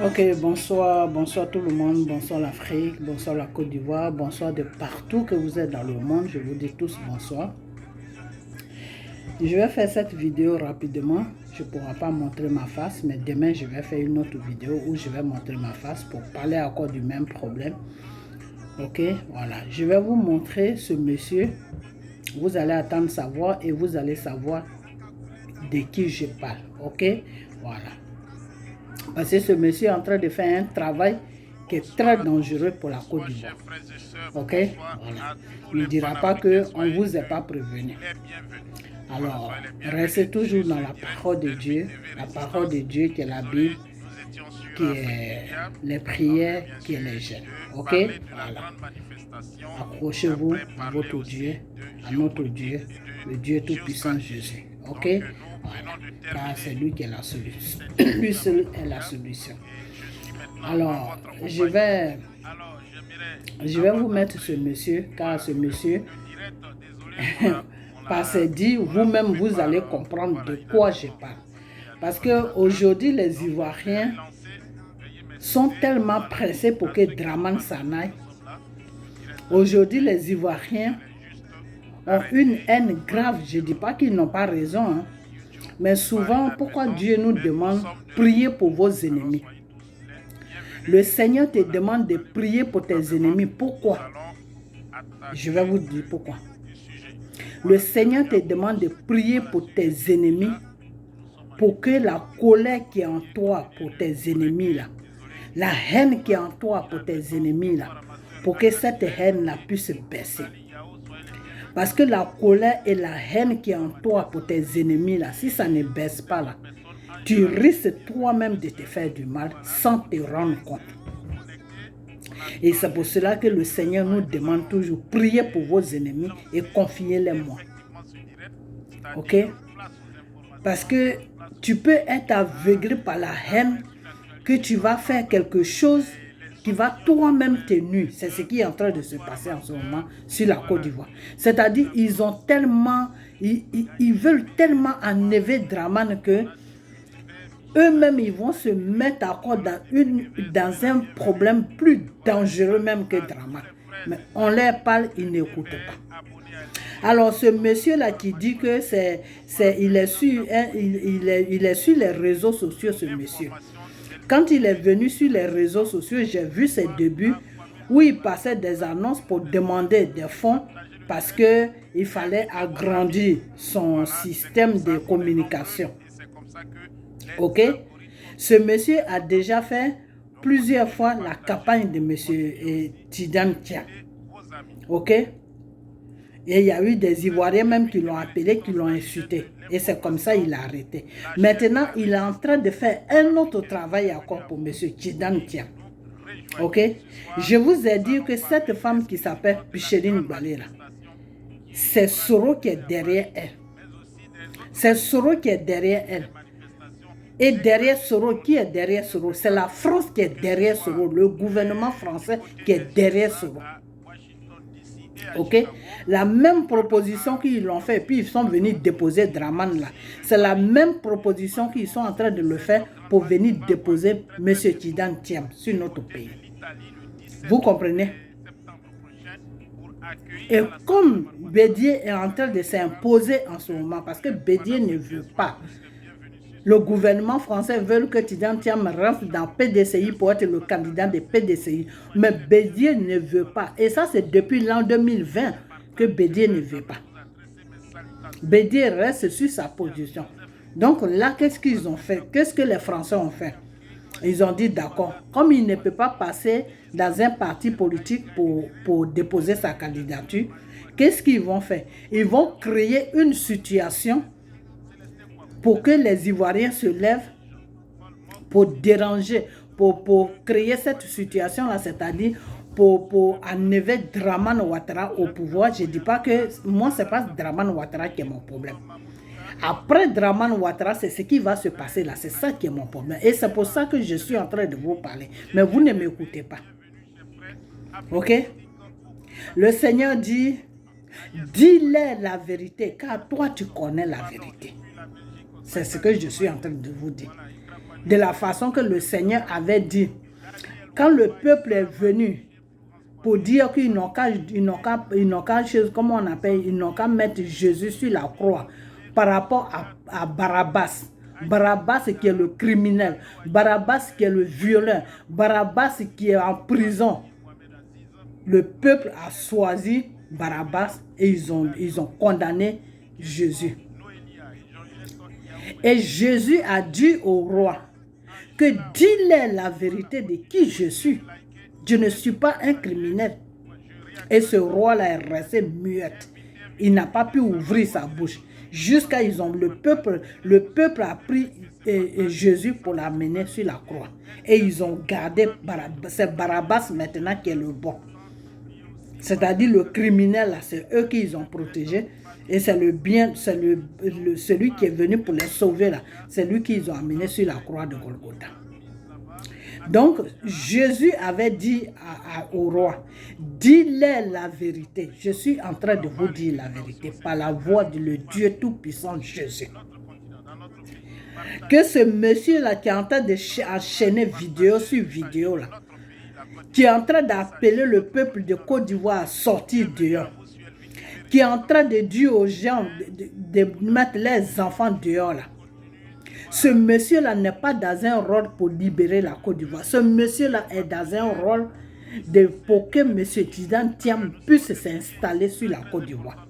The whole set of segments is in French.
Ok, bonsoir, bonsoir tout le monde, bonsoir l'Afrique, bonsoir la Côte d'Ivoire, bonsoir de partout que vous êtes dans le monde, je vous dis tous bonsoir. Je vais faire cette vidéo rapidement, je ne pourrai pas montrer ma face, mais demain je vais faire une autre vidéo où je vais montrer ma face pour parler encore du même problème. Ok, voilà, je vais vous montrer ce monsieur, vous allez attendre savoir et vous allez savoir de qui je parle, ok, voilà. Parce que ce monsieur est en train de faire un travail qui est très dangereux pour la Côte d'Ivoire. Ok? Voilà. Il ne dira pas qu'on ne vous est pas prévenu. Alors, restez toujours dans la parole de Dieu qui est la Bible, qui est les prières, qui est les jeûnes. Ok? Voilà. Accrochez-vous à votre Dieu, à notre Dieu, le Dieu Tout-Puissant Jésus. Ok? Voilà. Car c'est lui qui est la solution. Lui seul est la solution. Alors, je vais vous mettre ce monsieur, car ce monsieur, par ses dits, vous-même, vous allez comprendre de quoi je parle. Parce qu'aujourd'hui, les Ivoiriens sont tellement pressés pour que Dramane s'en aille. Aujourd'hui, les Ivoiriens ont une haine grave. Je ne dis pas qu'ils n'ont pas raison, hein. Mais souvent, pourquoi Dieu nous demande de prier pour vos ennemis? Le Seigneur te demande de prier pour tes ennemis. Pourquoi? Je vais vous dire pourquoi. Le Seigneur te demande de prier pour tes ennemis, pour que la colère qui est en toi pour tes ennemis là, la haine qui est en toi pour tes ennemis là, pour que cette haine-là puisse baisser. Parce que la colère et la haine qui est en toi pour tes ennemis là, si ça ne baisse pas là, tu risques toi-même de te faire du mal sans te rendre compte. Et c'est pour cela que le Seigneur nous demande toujours, priez pour vos ennemis et confiez-les moi. Ok? Parce que tu peux être aveuglé par la haine, que tu vas faire quelque chose qui va toi-même te nuire. C'est ce qui est en train de se passer en ce moment sur la Côte d'Ivoire. C'est-à-dire, ils veulent tellement enlever Dramane que eux-mêmes, ils vont se mettre encore dans un problème plus dangereux même que Dramane. Mais on leur parle, ils n'écoutent pas. Alors, ce monsieur-là qui dit que il est sur les réseaux sociaux, ce monsieur. Quand il est venu sur les réseaux sociaux, j'ai vu ses débuts où il passait des annonces pour demander des fonds parce qu'il fallait agrandir son système de communication. Ok? Ce monsieur a déjà fait plusieurs fois la campagne de monsieur Tidjane Thiam. Ok? Et il y a eu des Ivoiriens même qui l'ont appelé, qui l'ont insulté. Et c'est comme ça qu'il a arrêté. Maintenant, il est en train de faire un autre travail encore pour M. Tidjane Thiam. Ok? Je vous ai dit que cette femme qui s'appelle Picheline Balera, c'est Soro qui est derrière elle. C'est Soro qui est derrière elle. Et derrière Soro, qui est derrière Soro? C'est la France qui est derrière Soro, le gouvernement français qui est derrière Soro. Ok? La même proposition qu'ils l'ont fait, puis ils sont venus déposer Dramane là. C'est la même proposition qu'ils sont en train de le faire pour venir déposer M. Tidjane Thiam sur notre pays. Vous comprenez? Et comme Bédié est en train de s'imposer en ce moment, parce que Bédié ne veut pas, le gouvernement français veut que Tidjane Thiam rentre dans PDCI pour être le candidat de PDCI. Mais Bédié ne veut pas. Et ça, c'est depuis l'an 2020 que Bédié ne veut pas. Bédié reste sur sa position. Donc là, qu'est-ce qu'ils ont fait? Qu'est-ce que les Français ont fait? Ils ont dit d'accord. Comme il ne peut pas passer dans un parti politique pour déposer sa candidature, qu'est-ce qu'ils vont faire? Ils vont créer une situation pour que les Ivoiriens se lèvent pour déranger, pour créer cette situation-là, c'est-à-dire pour enlever Dramane Ouattara au pouvoir. Je ne dis pas que moi, ce n'est pas Dramane Ouattara qui est mon problème. Après Dramane Ouattara, c'est ce qui va se passer là. C'est ça qui est mon problème. Et c'est pour ça que je suis en train de vous parler. Mais vous ne m'écoutez pas. Ok? Le Seigneur dit, dis-leur la vérité, car toi, tu connais la vérité. C'est ce que je suis en train de vous dire. de la façon que le Seigneur avait dit. Quand le peuple est venu pour dire qu'ils n'ont qu'à comment on appelle, ils n'ont qu'à mettre Jésus sur la croix par rapport à Barabbas. Barabbas qui est le criminel, Barabbas qui est le violeur, Barabbas qui est en prison. Le peuple a choisi Barabbas et ils ont condamné Jésus. Et Jésus a dit au roi que dis-leur la vérité de qui je suis. Je ne suis pas un criminel. Et ce roi-là est resté muette. Il n'a pas pu ouvrir sa bouche. Jusqu'à le peuple a pris Jésus pour l'amener sur la croix. Et ils ont gardé Barabbas. C'est Barabbas maintenant qui est le bon. C'est-à-dire le criminel, c'est eux qui ils ont protégé. Et c'est le bien, c'est celui qui est venu pour les sauver là. C'est lui qu'ils ont amené sur la croix de Golgotha. Donc, Jésus avait dit au roi, dis-leur la vérité. Je suis en train de vous dire la vérité par la voix du Dieu Tout-Puissant Jésus. Que ce monsieur-là qui est en train d'enchaîner vidéo sur vidéo là, qui est en train d'appeler le peuple de Côte d'Ivoire à sortir dehors, qui est en train de dire aux gens de mettre les enfants dehors là. Ce monsieur-là n'est pas dans un rôle pour libérer la Côte d'Ivoire. Ce monsieur-là est dans un rôle pour que M. Tidan Thiam puisse s'installer sur la Côte d'Ivoire.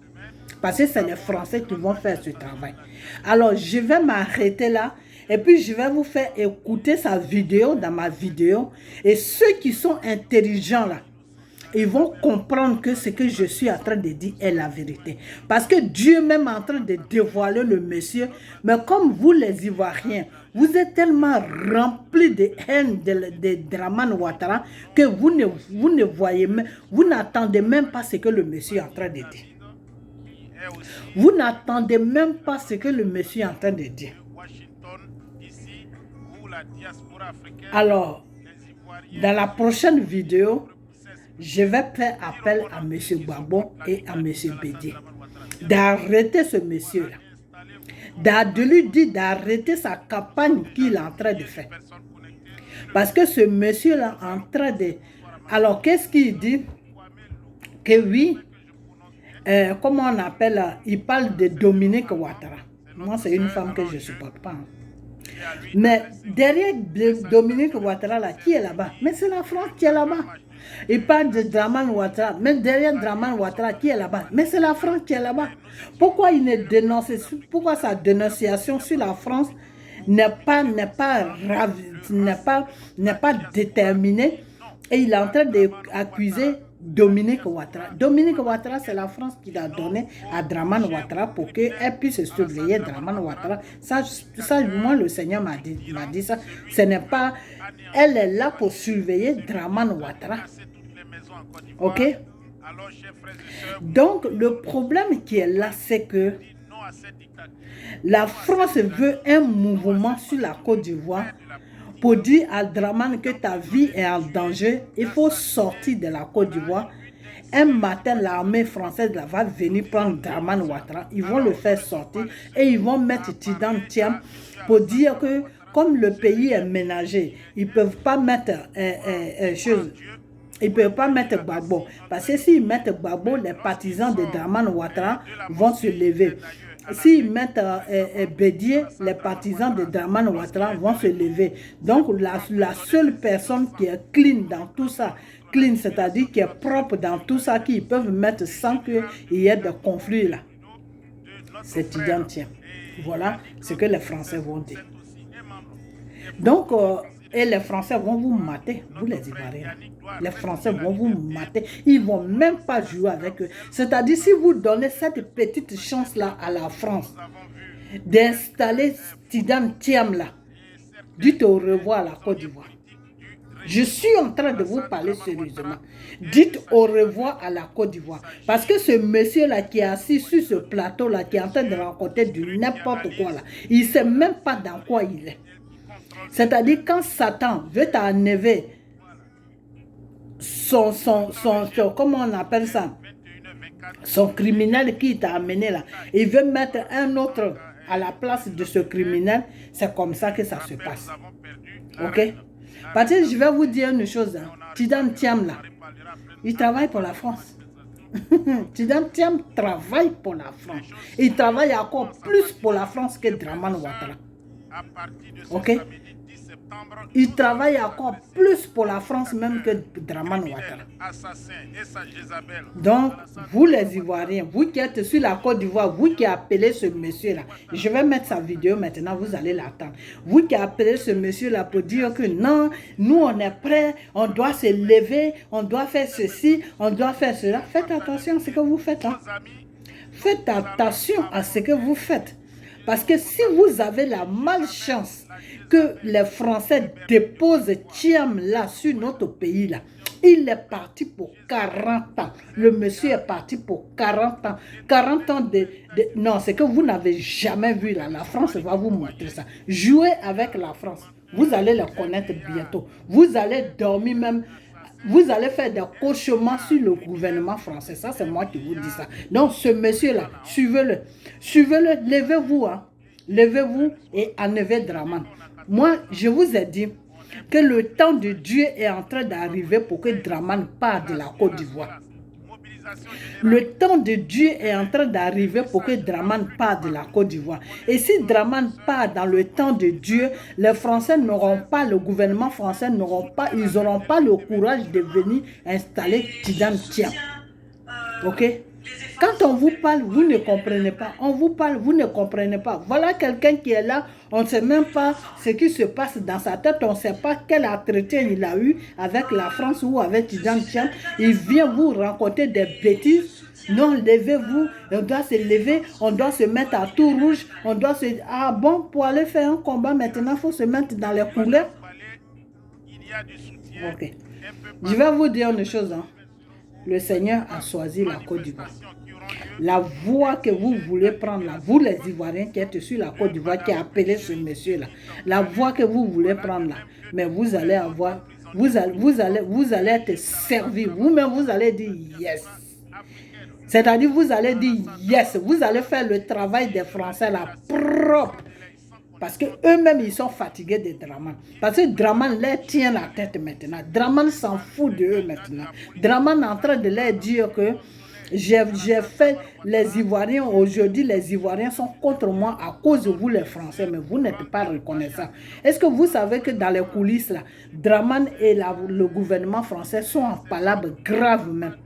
Parce que c'est les Français qui vont faire ce travail. Alors, je vais m'arrêter là. Et puis, je vais vous faire écouter sa vidéo dans ma vidéo. Et ceux qui sont intelligents là, ils vont comprendre que ce que je suis en train de dire est la vérité. Parce que Dieu même est en train de dévoiler le monsieur. Mais comme vous les Ivoiriens, vous êtes tellement remplis de haine de Dramane Ouattara que vous ne voyez même, vous n'attendez même pas ce que le monsieur est en train de dire. Vous n'attendez même pas ce que le monsieur est en train de dire. Alors, dans la prochaine vidéo, je vais faire appel à M. Gbagbo et à M. Bédié d'arrêter ce monsieur-là, de lui dire d'arrêter sa campagne qu'il est en train de faire. Parce que ce monsieur-là est en train de... Alors, qu'est-ce qu'il dit? Que oui, comment on appelle, il parle de Dominique Ouattara. Moi, c'est une femme que je ne supporte pas. Hein. Mais derrière Dominique Ouattara, là, qui est là-bas? Mais c'est la France qui est là-bas. Il parle de Dramane Ouattara, mais derrière Dramane Ouattara, qui est là-bas? Mais c'est la France qui est là-bas. Pourquoi il ne dénonce, pourquoi sa dénonciation sur la France n'est pas déterminée et il est en train d'accuser Dominique Ouattara. Dominique Ouattara, c'est la France qui l'a donné à Dramane Ouattara pour qu'elle puisse surveiller Dramane Ouattara. Ça, moi, le Seigneur m'a dit ça. Ce n'est pas... Elle est là pour surveiller Dramane Ouattara. Ok? Donc, le problème qui est là, c'est que la France veut un mouvement sur la Côte d'Ivoire pour dire à Dramane que ta vie est en danger. Il faut sortir de la Côte d'Ivoire. Un matin, l'armée française va venir prendre Dramane Ouattara. Ils vont le faire sortir et ils vont mettre Tidan Thiam pour dire que comme le pays est ménagé, ils ne peuvent pas mettre ils ne peuvent pas mettre Gbagbo. Parce que s'ils mettent Gbagbo, les partisans de Dramane Ouattara vont se lever. S'ils mettent Bédié, les partisans de Dramane Ouattara vont se lever. Donc, la seule personne qui est clean dans tout ça, clean, c'est-à-dire qui est propre dans tout ça, qu'ils peuvent mettre sans qu'il y ait de conflit là, c'est Tidan Thiam. Voilà ce que les Français vont dire. Donc, et les Français vont vous mater, vous les Ivoiriens. Les Français vont vous mater. Ils ne vont même pas jouer avec eux. C'est-à-dire, si vous donnez cette petite chance-là à la France d'installer Tidan Thiam là, dites au revoir à la Côte d'Ivoire. Je suis en train de vous parler sérieusement. Dites au revoir à la Côte d'Ivoire. Parce que ce monsieur-là qui est assis sur ce plateau-là, qui est en train de raconter du n'importe quoi là, il ne sait même pas dans quoi il est. C'est-à-dire, quand Satan veut t'enlever comment on appelle ça, son criminel qui t'a amené là, il veut mettre un autre à la place de ce criminel, c'est comme ça que ça se passe. Ok? Parce que je vais vous dire une chose. Hein. Tidan Thiam, là, il travaille pour la France. Tidan Thiam travaille pour la France. Il travaille encore plus pour la France que Dramane Ouattara. Ok? Il travaille encore plus pour la France même que Dramane Ouattara. Donc, vous les Ivoiriens, vous qui êtes sur la Côte d'Ivoire, vous qui appelez ce monsieur-là, je vais mettre sa vidéo maintenant, vous allez l'attendre. Vous qui appelez ce monsieur-là pour dire que non, nous on est prêts, on doit se lever, on doit faire ceci, on doit faire cela. Faites attention à ce que vous faites. Hein. Faites attention à ce que vous faites. Parce que si vous avez la malchance que les Français déposent Thiam là sur notre pays là, il est parti pour 40 ans. Le monsieur est parti pour 40 ans. 40 ans non, c'est que vous n'avez jamais vu là. La France va vous montrer ça. Jouez avec la France. Vous allez le connaître bientôt. Vous allez dormir même. Vous allez faire des cauchemars sur le gouvernement français. Ça, c'est moi qui vous dis ça. Donc, ce monsieur-là, suivez-le. Suivez-le, levez-vous. Hein. Levez-vous et enlevez Dramane. Moi, je vous ai dit que le temps de Dieu est en train d'arriver pour que Dramane parte de la Côte d'Ivoire. Le temps de Dieu est en train d'arriver pour que Dramane parte de la Côte d'Ivoire. Et si Dramane part dans le temps de Dieu, les Français n'auront pas, le gouvernement français n'auront pas, ils n'auront pas le courage de venir installer Tidan Thiam. Ok? Quand on vous parle, vous ne comprenez pas. On vous parle, vous ne comprenez pas. Voilà quelqu'un qui est là, on ne sait même pas ce qui se passe dans sa tête. On ne sait pas quel entretien il a eu avec la France ou avec Tidan Thiam. Il vient vous raconter des bêtises. Non, levez-vous, on doit se lever, on doit se mettre à tout rouge, on doit se... Ah bon, pour aller faire un combat maintenant, il faut se mettre dans les couleurs. Ok. Je vais vous dire une chose. Hein. Le Seigneur a choisi la Côte d'Ivoire. La voie que vous voulez prendre là, vous les Ivoiriens qui êtes sur la Côte d'Ivoire, qui a appelé ce monsieur-là, la voie que vous voulez prendre là, mais vous allez avoir, vous allez être servi. Vous-même, vous allez dire yes. C'est-à-dire, vous allez dire yes. Vous allez faire le travail des Français là, propre. Parce qu'eux-mêmes, ils sont fatigués de Dramane. Parce que Dramane leur tient la tête maintenant. Dramane s'en fout de eux maintenant. Dramane est en train de leur dire que j'ai fait les Ivoiriens, aujourd'hui les Ivoiriens sont contre moi à cause de vous les Français, mais vous n'êtes pas reconnaissants. Est-ce que vous savez que dans les coulisses, là, Dramane et le gouvernement français sont en palabre grave même.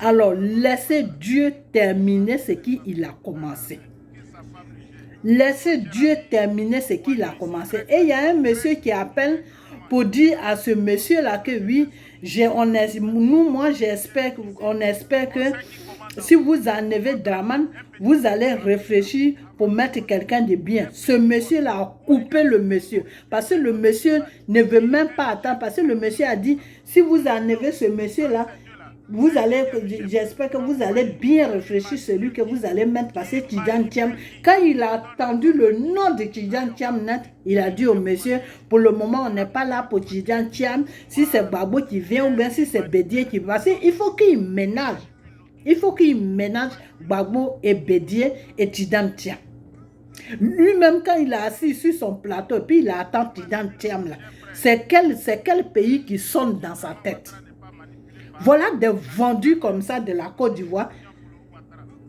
Alors, laissez Dieu terminer ce qu'il a commencé. Laissez Dieu terminer ce qu'il a commencé. Et il y a un monsieur qui appelle pour dire à ce monsieur-là que oui, on espère que si vous enlevez Dramane, vous allez réfléchir pour mettre quelqu'un de bien. Ce monsieur-là a coupé le monsieur. Parce que le monsieur ne veut même pas attendre. Parce que le monsieur a dit, si vous enlevez ce monsieur-là, j'espère que vous allez bien réfléchir celui que vous allez mettre, parce que Tidan Thiam, quand il a entendu le nom de Tidan Thiam net, il a dit au monsieur, pour le moment on n'est pas là pour Tidan Thiam, si c'est Babo qui vient ou bien si c'est Bédier qui va, il faut qu'il ménage. Il faut qu'il ménage Babo et Bédier et Tidan Thiam. Lui-même quand il a assis sur son plateau et puis il attend Tidan Thiam là, c'est quel pays qui sonne dans sa tête? Voilà des vendus comme ça de la Côte d'Ivoire.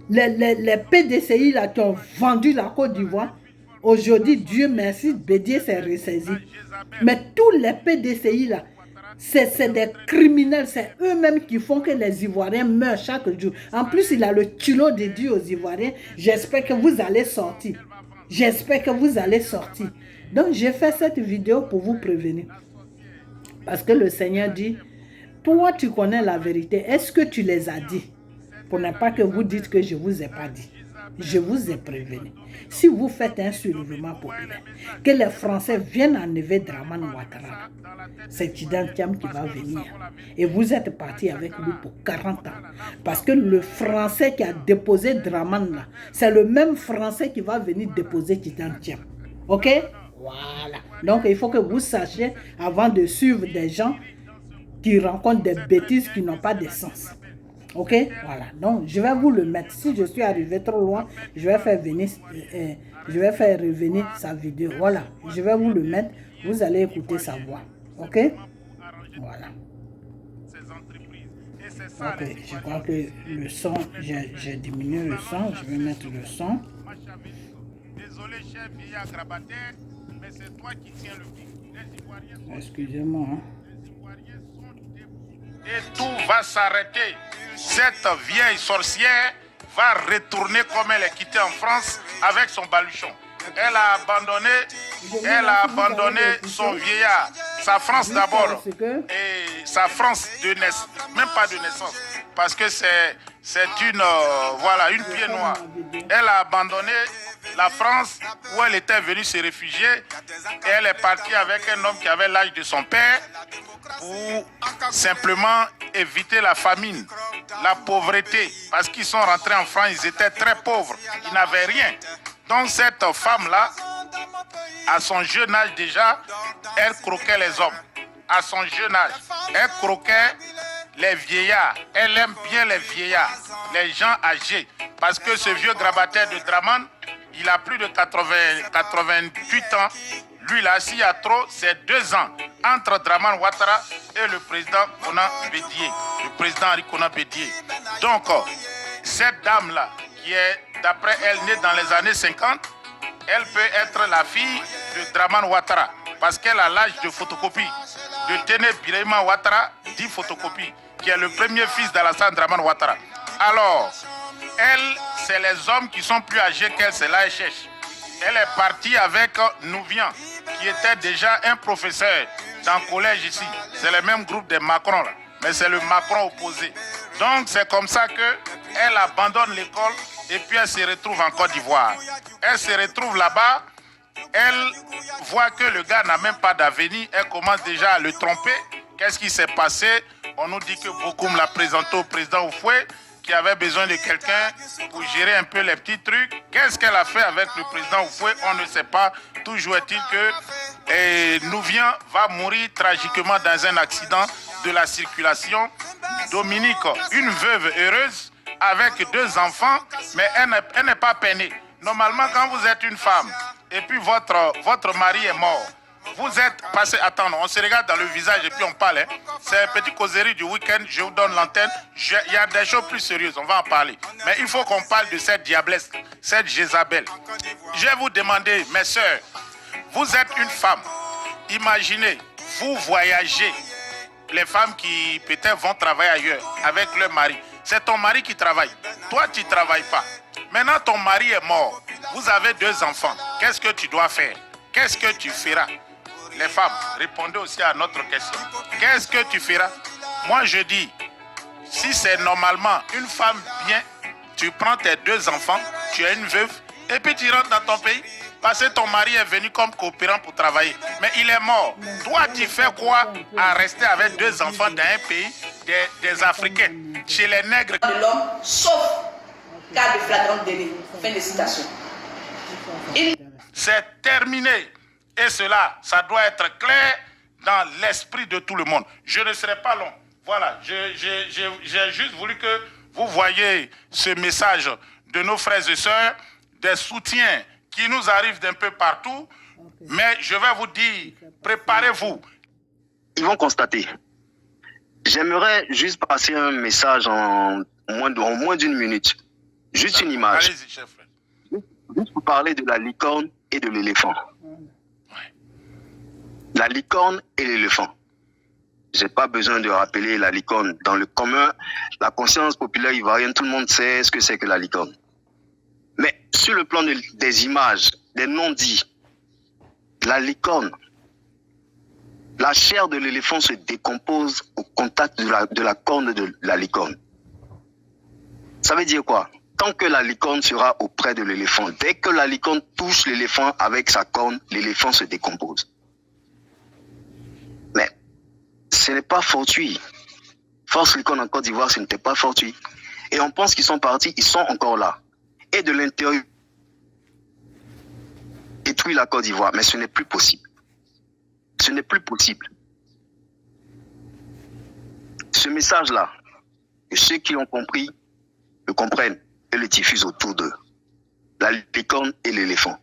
Les PDCI là qui ont vendu la Côte d'Ivoire. Aujourd'hui, Dieu merci, Bédier s'est ressaisi. Mais tous les PDCI là, c'est des criminels. C'est eux-mêmes qui font que les Ivoiriens meurent chaque jour. En plus, il a le culot de Dieu aux Ivoiriens. J'espère que vous allez sortir. J'espère que vous allez sortir. Donc, j'ai fait cette vidéo pour vous prévenir. Parce que le Seigneur dit... Toi, tu connais la vérité. Est-ce que tu les as dit? Pour ne pas que vous dites que je ne vous ai pas dit. Je vous ai prévenu. Si vous faites un soulèvement populaire, que les Français viennent enlever Dramane Ouattara, c'est Tidan Thiam qui va venir. Et vous êtes parti avec lui pour 40 ans. Parce que le Français qui a déposé Dramane là, c'est le même Français qui va venir déposer Tidan Thiam. Ok? Voilà. Donc, il faut que vous sachiez, avant de suivre des gens qui rencontrent des bêtises qui n'ont pas de sens. Ok, voilà. Donc, je vais vous le mettre. Si je suis arrivé trop loin, je vais faire venir, je vais faire revenir sa vidéo. Voilà, je vais vous le mettre. Vous allez écouter sa voix. Ok, voilà. Ok, je crois que le son, j'ai diminué le son. Je vais mettre le son. Désolé, cher vieillard grabataire, mais c'est toi qui tiens le pic. Les Ivoiriens sont Excusez-moi. Hein. et tout va s'arrêter. Cette vieille sorcière va retourner comme elle est quittée en France avec son baluchon. Elle a abandonné son vieillard, sa France d'abord, et sa France de naissance, même pas de naissance, parce que c'est une, voilà, une pied noire. Elle a abandonné la France où elle était venue se réfugier et elle est partie avec un homme qui avait l'âge de son père pour simplement éviter la famine, la pauvreté, parce qu'ils sont rentrés en France, ils étaient très pauvres, ils n'avaient rien. Donc cette femme-là, à son jeune âge déjà, elle croquait les hommes. À son jeune âge, elle croquait les vieillards. Elle aime bien les vieillards, les gens âgés. Parce que ce vieux grabataire de Draman, il a plus de 88 ans. Lui, là, s'il y a trop, c'est 2 ans entre Draman Ouattara et le président Konan Bédié, le président Henri Konan Bédié. Donc, cette dame-là, qui est, d'après elle, née dans les années 50, elle peut être la fille de Draman Ouattara, parce qu'elle a l'âge de photocopie, de Téné Birahima Ouattara, dit photocopie, qui est le premier fils d'Alassane Draman Ouattara. Alors, elle, c'est les hommes qui sont plus âgés qu'elle, c'est là elle cherche. Elle est partie avec Nouvian, qui était déjà un professeur dans le collège ici. C'est le même groupe des Macron, là, mais c'est le Macron opposé. Donc, c'est comme ça qu'elle abandonne l'école et puis elle se retrouve en Côte d'Ivoire. Elle se retrouve là-bas, elle voit que le gars n'a même pas d'avenir, elle commence déjà à le tromper. Qu'est-ce qui s'est passé? On nous dit que Bokoum l'a présenté au président Oufoué, qui avait besoin de quelqu'un pour gérer un peu les petits trucs. Qu'est-ce qu'elle a fait avec le président Oufoué? On ne sait pas. Toujours est-il que Nouvian va mourir tragiquement dans un accident de la circulation. Dominique, une veuve heureuse, avec 2 enfants, mais elle n'est pas peinée. Normalement, quand vous êtes une femme et puis votre mari est mort, vous êtes passé. Attends, on se regarde dans le visage et puis on parle. Hein. C'est un petit causerie du week-end. Je vous donne l'antenne. Il y a des choses plus sérieuses. On va en parler. Mais il faut qu'on parle de cette diablesse, cette Jézabel. Je vais vous demander, mes soeurs, vous êtes une femme. Imaginez, vous voyagez. Les femmes qui peut-être vont travailler ailleurs avec leur mari. C'est ton mari qui travaille. Toi, tu ne travailles pas. Maintenant, ton mari est mort. Vous avez 2 enfants. Qu'est-ce que tu dois faire? Qu'est-ce que tu feras? Les femmes, répondez aussi à notre question. Qu'est-ce que tu feras? Moi, je dis, si c'est normalement une femme bien, tu prends tes 2 enfants, tu es une veuve, et puis tu rentres dans ton pays. Parce que ton mari est venu comme coopérant pour travailler. Mais il est mort. Toi, tu fais quoi à rester avec 2 enfants dans un pays des Africains, chez les nègres? De l'homme, sauf cas de flagrant délit. Fin de citation. C'est terminé. Et cela, ça doit être clair dans l'esprit de tout le monde. Je ne serai pas long. Voilà, j'ai juste voulu que vous voyez ce message de nos frères et sœurs, des soutiens qui nous arrivent d'un peu partout. Mais je vais vous dire, préparez-vous. Ils vont constater. J'aimerais juste passer un message en moins d'1 minute. Juste une image. Allez-y, chef. Juste pour parler de la licorne et de l'éléphant. La licorne et l'éléphant. Je n'ai pas besoin de rappeler la licorne. Dans le commun, la conscience populaire ivoirienne, tout le monde sait ce que c'est que la licorne. Mais sur le plan des images, des non-dits, la licorne, la chair de l'éléphant se décompose au contact de la corne de la licorne. Ça veut dire quoi? Tant que la licorne sera auprès de l'éléphant, dès que la licorne touche l'éléphant avec sa corne, l'éléphant se décompose. Mais ce n'est pas fortuit. Force Licorne en Côte d'Ivoire, ce n'était pas fortuit. Et on pense qu'ils sont partis, ils sont encore là. Et de l'intérieur, détruire la Côte d'Ivoire, mais ce n'est plus possible. Ce n'est plus possible. Ce message-là, que ceux qui ont compris le comprennent et le diffusent autour d'eux. La licorne et l'éléphant.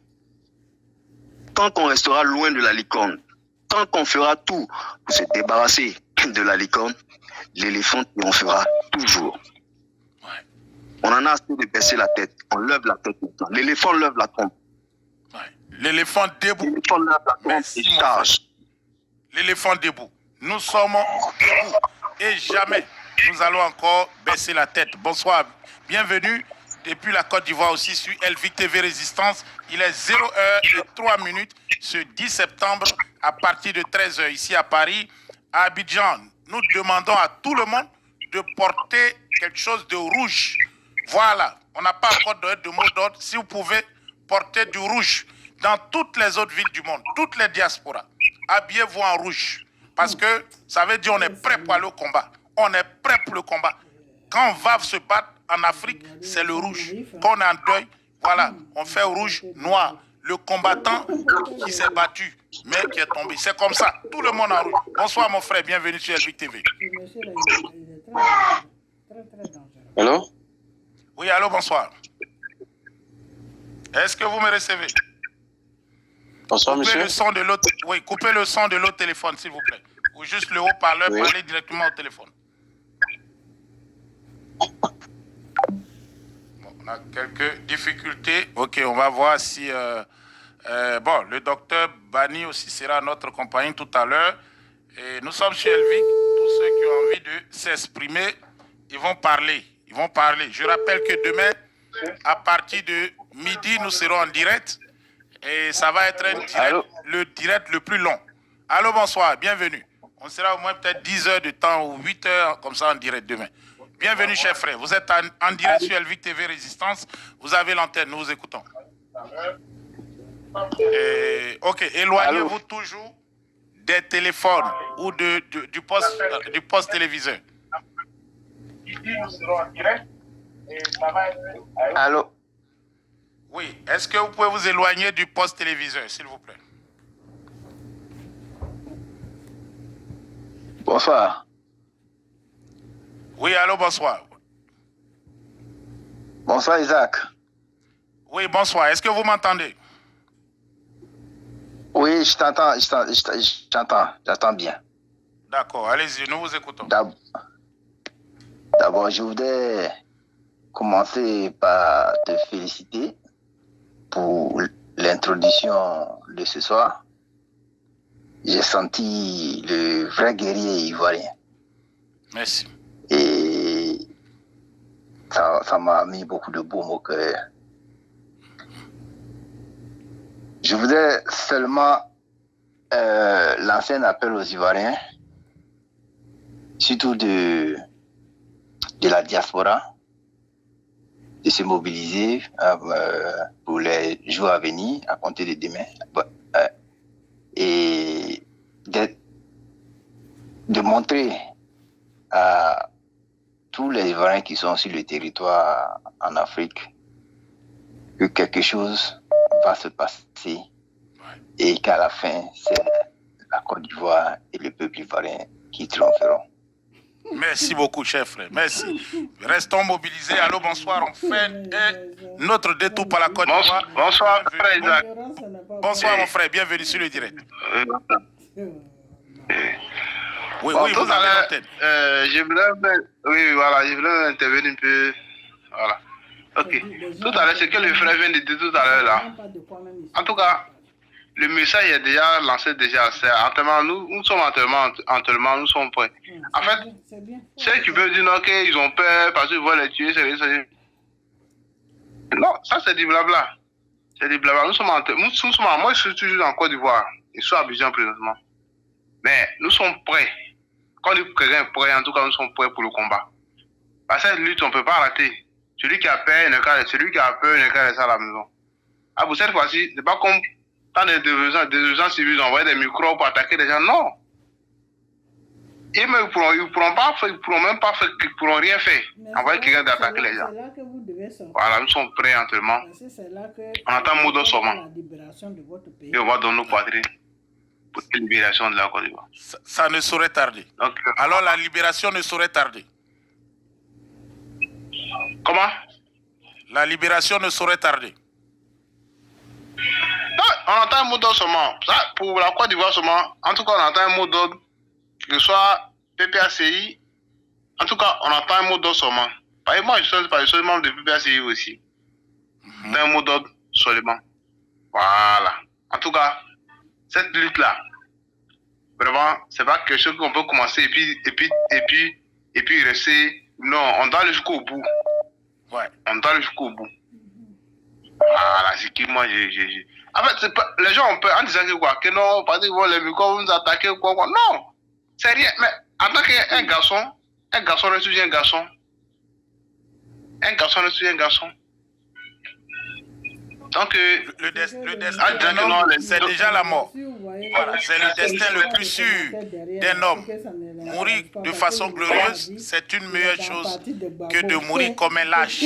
Tant qu'on restera loin de la licorne, tant qu'on fera tout pour se débarrasser de la licorne, l'éléphant triomphera toujours. Ouais. On en a assez de baisser la tête. On lève la tête tout le temps. L'éléphant lève la trompe. Ouais. L'éléphant debout. L'éléphant lève la trompe Merci, et mon charge. L'éléphant debout. Nous sommes debout et jamais nous allons encore baisser la tête. Bonsoir, bienvenue depuis la Côte d'Ivoire aussi sur Elvic TV Résistance. Il est 0h03 ce 10 septembre à partir de 13h ici à Paris. À Abidjan, nous demandons à tout le monde de porter quelque chose de rouge. Voilà, on n'a pas encore de mot d'ordre. Si vous pouvez porter du rouge dans toutes les autres villes du monde, toutes les diasporas, habillez-vous en rouge. Parce que ça veut dire on est prêt pour aller au combat. On est prêt pour le combat. Quand on va se battre en Afrique, c'est le rouge. Quand on est en deuil, voilà, on fait rouge, noir. Le combattant qui s'est battu, mais qui est tombé. C'est comme ça, tout le monde en rouge. Bonsoir mon frère, bienvenue sur Elvic TV. Allô? Oui, allô, bonsoir. Est-ce que vous me recevez? Bonsoir, Coupez monsieur. le son de l'autre. Oui, coupez le son de l'autre téléphone, s'il vous plaît. Ou juste le haut-parleur, Oui. parlez directement au téléphone. Bon, on a quelques difficultés. Ok, on va voir si... bon, le docteur Bani aussi sera à notre compagnie tout à l'heure. Et nous sommes chez Elvic. Tous ceux qui ont envie de s'exprimer, ils vont parler. Ils vont parler. Je rappelle que demain, à partir de midi, nous serons en direct. Et ça va être un direct, Allô? le direct le plus long. Allô, bonsoir, bienvenue. On sera au moins peut-être 10 heures de temps ou 8 heures comme ça en direct demain. Bienvenue, chers frères. Vous êtes en direct sur Elvic TV Résistance. Vous avez l'antenne, nous vous écoutons. Ok, éloignez-vous toujours des téléphones ou du poste téléviseur. Allô? Oui, est-ce que vous pouvez vous éloigner du poste téléviseur, s'il vous plaît? Bonsoir. Oui, allô, bonsoir. Bonsoir, Isaac. Oui, bonsoir. Est-ce que vous m'entendez? Oui, je t'entends, j'entends bien. D'accord, allez-y, nous vous écoutons. D'abord, je voudrais commencer par te féliciter pour l'introduction de ce soir. J'ai senti le vrai guerrier ivoirien. Merci. Et ça m'a mis beaucoup de baume au cœur. Je voudrais seulement lancer un appel aux Ivoiriens, surtout de la diaspora, de se mobiliser pour les jours à venir, à compter de demain, et de montrer à tous les Ivoiriens qui sont sur le territoire en Afrique que quelque chose va se passer et qu'à la fin, c'est la Côte d'Ivoire et le peuple ivoirien qui triompheront. Merci beaucoup, cher frère. Merci. Restons mobilisés. Allô, bonsoir. On fait notre détour par la Côte d'Ivoire. Bonsoir, frère Isaac. Bonsoir, mon frère. Bienvenue sur le direct. Oui, Bon, oui, tout vous à avez l'heure, l'antenne. je voulais intervenir un peu. Voilà. Ok. Tout à l'heure, ce que le frère vient de dire tout à l'heure là. En tout cas, le message est déjà lancé déjà. C'est entièrement, nous sommes entièrement, nous sommes prêts. En fait, ceux qui veulent dire non, qu'ils ont peur parce qu'ils vont les tuer, c'est non, ça c'est du blabla. C'est du blabla. Nous sommes moi je suis toujours en Côte d'Ivoire. Je suis à Abidjan présentement. Mais nous sommes prêts. Quand on dit que quelqu'un est prêt, en tout cas, nous sommes prêts pour le combat. Parce que cette lutte, on ne peut pas rater. Celui qui a peur, celui qui a peur, il n'est qu'à rester à la maison. Ah, pour cette fois-ci, c'est pas comme tant des urgences civiles, envoyer des micros pour attaquer les gens. Non. Ils ne pourront même pas faire, ils pourront rien faire. Envoyer quelqu'un d'attaquer les gens. Voilà, nous sommes prêts entièrement. On attend Moudon seulement. Et on va donner nos poitrines pour la libération de la Côte d'Ivoire. Ça ne saurait tarder. Donc, Alors, la libération ne saurait tarder. Comment? La libération ne saurait tarder. Non, on entend un mot d'ordre seulement. Ça, pour la Côte d'Ivoire seulement, en tout cas, on entend un mot d'ordre, que ce soit PPACI, en tout cas, on entend un mot d'ordre seulement. Parce que moi, je suis membre de PPACI aussi. Un mot d'ordre seulement. Voilà. En tout cas, cette lutte-là, vraiment, c'est pas quelque chose qu'on peut commencer et puis rester. Non, on doit aller jusqu'au bout. Ouais. On doit aller jusqu'au bout. Voilà, c'est qui moi, En fait, c'est pas... les gens ont peur en disant que quoi, que non, parce qu'ils vont les micros, vous nous attaquer ou quoi. Non, c'est rien. Mais en tant qu'un garçon reste toujours un garçon. Un garçon reste toujours un garçon. Donc, le destin d'un homme, c'est déjà la mort. Voilà, c'est le destin le plus sûr d'un homme. Mourir de façon glorieuse, c'est une meilleure chose que de mourir comme un lâche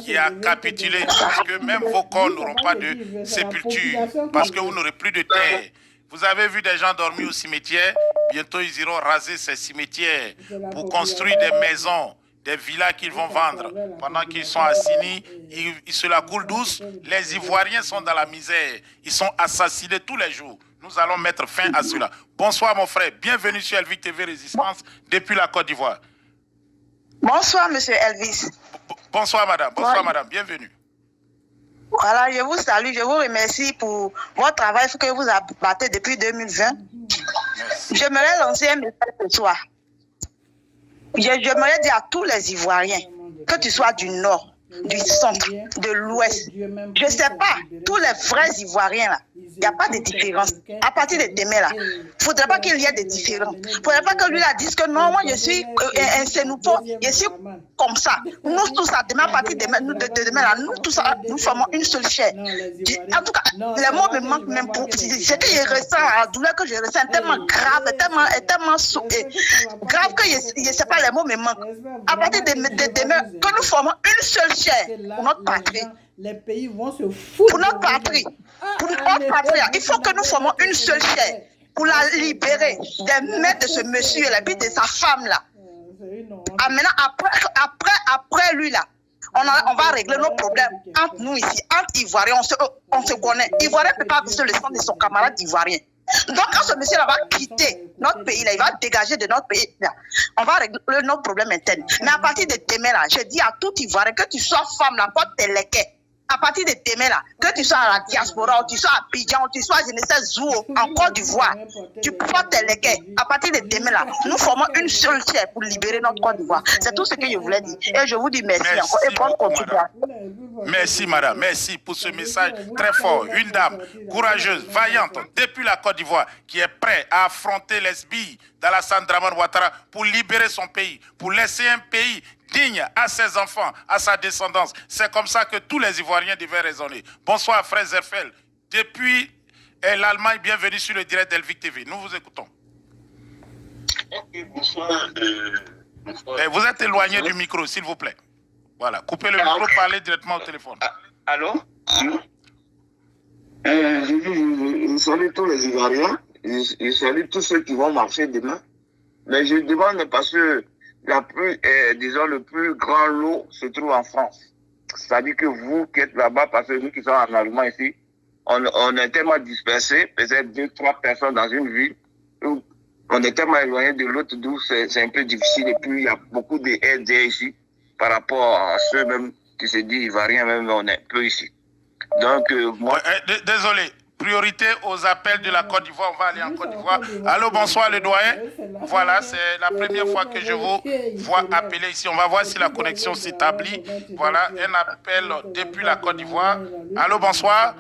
qui a capitulé, parce que même vos corps n'auront pas de sépulture, parce que vous n'aurez plus de terre. Vous avez vu des gens dormir au cimetière, bientôt ils iront raser ces cimetières pour construire des maisons, des villas qu'ils vont vendre. Pendant qu'ils sont assignés, ils se la coulent douce. Les Ivoiriens sont dans la misère. Ils sont assassinés tous les jours. Nous allons mettre fin à cela. Bonsoir mon frère. Bienvenue sur Elvis TV Résistance depuis la Côte d'Ivoire. Bonsoir monsieur Elvis. Bonsoir madame. Bonsoir madame. Bienvenue. Voilà, je vous salue. Je vous remercie pour votre travail que vous abattez depuis 2020. J'aimerais lancer un message ce soir. J'aimerais dire à tous les Ivoiriens, que tu sois du Nord, du Centre, de l'Ouest, je ne sais pas, tous les vrais Ivoiriens là, il n'y a pas de différence. À partir de demain là, il ne faudrait pas qu'il y ait de différence. Il ne faudrait pas que lui là dise que non, moi je suis un Sénoupo, je suis comme ça. Nous tous ça, demain, à partir de demain là, nous tous ça, nous formons une seule chair. En tout cas, les mots me manquent même pour. Ce que je ressens, la douleur que je ressens est tellement grave, tellement grave que je ne sais pas, les mots me manquent. À partir de demain, que nous formons une seule chair pour notre patrie. Les pays vont se foutre. Pour notre patrie. Pour notre patrie. Il faut que nous formons une seule chair pour la libérer des mains de ce monsieur là, puis de sa femme là. Ah, maintenant, après lui là, on va régler nos problèmes entre nous ici, entre Ivoiriens, on se connaît. Ivoirien ne peut pas se le sang de son camarade Ivoirien. Donc quand ce monsieur là va quitter notre pays là, il va dégager de notre pays là, on va régler nos problèmes internes. Mais à partir de demain là, je dis à tout Ivoirien, que tu sois femme là, porte tes léquets. À partir de demain là, que tu sois à la diaspora, ou tu sois à Abidjan, ou tu sois, je ne sais où, en Côte d'Ivoire, tu portes tes légués. À partir de demain là, nous formons une seule chair pour libérer notre Côte d'Ivoire. C'est tout ce que je voulais dire. Et je vous dis merci encore et bonne continuation. Merci madame, merci pour ce message très fort. Une dame courageuse, vaillante, depuis la Côte d'Ivoire, qui est prête à affronter les sbires d'Alassane Dramane Ouattara pour libérer son pays, pour laisser un pays digne à ses enfants, à sa descendance. C'est comme ça que tous les Ivoiriens devaient raisonner. Bonsoir frère Zerfel. Depuis l'Allemagne, bienvenue sur le direct d'Elvic TV. Nous vous écoutons. Bonsoir. Vous êtes éloigné du micro, s'il vous plaît. Voilà, coupez le micro, parlez directement au téléphone. Allô? Je salue tous les Ivoiriens, je salue tous ceux qui vont marcher demain. Mais je demande parce que le plus grand lot se trouve en France. C'est-à-dire que vous qui êtes là-bas, parce que nous qui sommes en Allemagne ici, on est tellement dispersés, peut-être 2-3 personnes dans une ville, où on est tellement éloigné de l'autre, d'où c'est un peu difficile. Et puis il y a beaucoup de haine ici par rapport à ceux même qui se disent Ivoiriens, même on est peu ici. Donc moi... Désolé. Priorité aux appels de la Côte d'Ivoire. On va aller en Côte d'Ivoire. Allô, bonsoir le doyen. Voilà, c'est la première fois que je vous vois appeler ici. On va voir si la connexion s'établit. Voilà, un appel depuis la Côte d'Ivoire. Allô, bonsoir.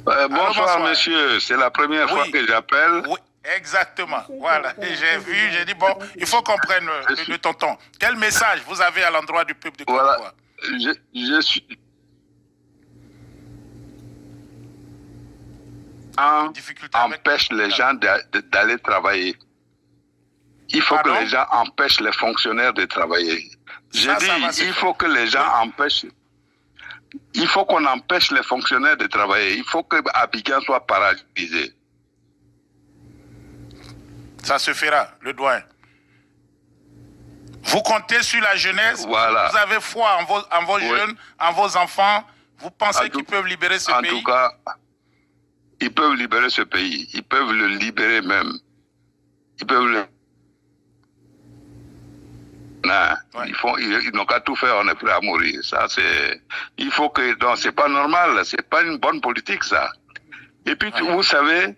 Bonsoir monsieur, c'est la première fois que j'appelle. Oui, exactement. Voilà, et j'ai dit, bon, il faut qu'on prenne le tonton. Quel message vous avez à l'endroit du peuple de Côte d'Ivoire? Je suis... empêche les gens d'aller travailler. Il faut que les gens empêchent les fonctionnaires de travailler. Il faut que les gens empêchent. Il faut qu'on empêche les fonctionnaires de travailler. Il faut que Abidjan soit paralysé. Ça se fera, le doyen. Vous comptez sur la jeunesse, voilà. Vous avez foi en vos jeunes, en vos enfants. Vous pensez qu'ils peuvent libérer ce pays? En tout cas, ils peuvent libérer ce pays. Ils peuvent le libérer même. Ils peuvent le... Non, ils n'ont qu'à tout faire, on est prêt à mourir. Ça, c'est... Il faut que... Donc, c'est pas normal, c'est pas une bonne politique, ça. Et puis, vous savez,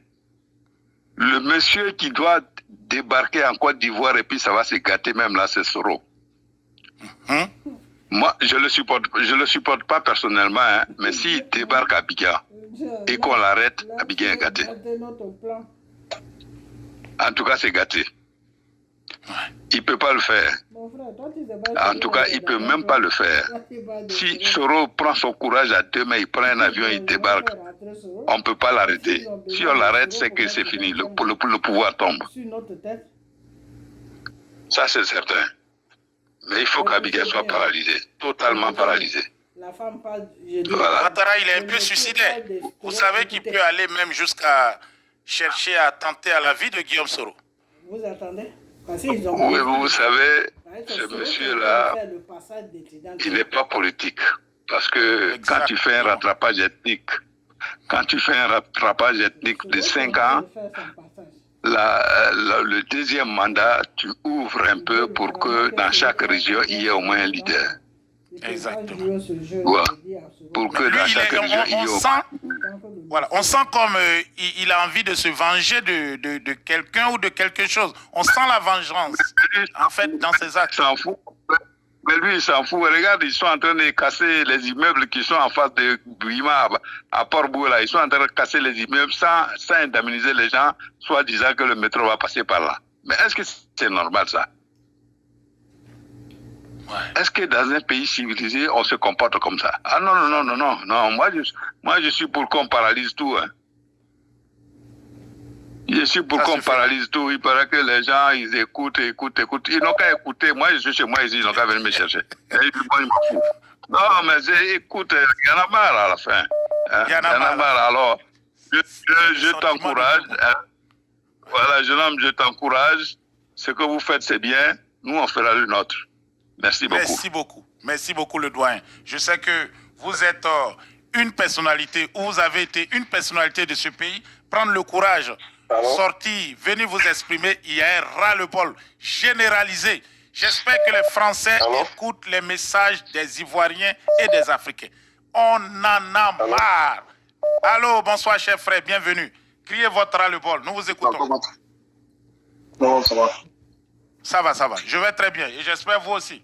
le monsieur qui doit débarquer en Côte d'Ivoire et puis ça va se gâter même là, c'est Soro. Moi, je le supporte pas personnellement, hein, mais s'il débarque à Abidjan et qu'on l'arrête, Abidjan est gâté. En tout cas, c'est gâté. Il peut pas le faire. En tout cas, il peut même pas le faire. Si Soro prend son courage à deux mains, il prend un avion, il débarque, on ne peut pas l'arrêter. Si on l'arrête, c'est que c'est fini. Le pouvoir tombe. Ça, c'est certain. Mais il faut qu'Abidjan soit paralysé, totalement paralysé. Voilà. Ouattara, il est un peu suicidaire. Vous savez qu'il peut aller même jusqu'à chercher à tenter à la vie de Guillaume Soro. Vous attendez? Oui, vous savez, ce monsieur-là, il n'est pas politique. Parce que quand tu fais un rattrapage ethnique, de 5 ans, le deuxième mandat, tu ouvres un peu pour que dans chaque région, il y ait au moins un leader. Exactement. Ouais. Pour que dans chaque région, il y ait au moins... Voilà, on sent comme il a envie de se venger de quelqu'un ou de quelque chose. On sent la vengeance, en fait, dans ses actes. Il s'en fout. Mais lui, il s'en fout. Regarde, ils sont en train de casser les immeubles qui sont en face de Bouima, à Port-Bouila. Ils sont en train de casser les immeubles sans indemniser les gens, soit disant que le métro va passer par là. Mais est-ce que c'est normal, ça? Est-ce que dans un pays civilisé, on se comporte comme ça? Ah non. Moi, je suis pour qu'on paralyse tout. Hein. Je suis pour qu'on paralyse tout. Il paraît que les gens, ils écoutent. Ils n'ont qu'à écouter. Moi, je suis chez moi ici, ils n'ont qu'à venir me chercher. Et puis, moi, ils m'en foutent. Non, mais écoute, il y en a marre à la fin. Hein? Il y en a marre. Alors, je t'encourage. Hein? Voilà, jeune homme, je t'encourage. Ce que vous faites, c'est bien. Nous, on fera le nôtre. Merci beaucoup. Merci beaucoup. Merci beaucoup, le doyen. Je sais que vous êtes une personnalité, ou vous avez été une personnalité de ce pays. Prendre le courage, sortir, venir vous exprimer. Il y a un ras-le-bol généralisé. J'espère que les Français écoutent les messages des Ivoiriens et des Africains. On en a marre. Allô, bonsoir, chers frères, bienvenue. Criez votre ras-le-bol, nous vous écoutons. Non, ça va. Ça va. Je vais très bien et j'espère vous aussi.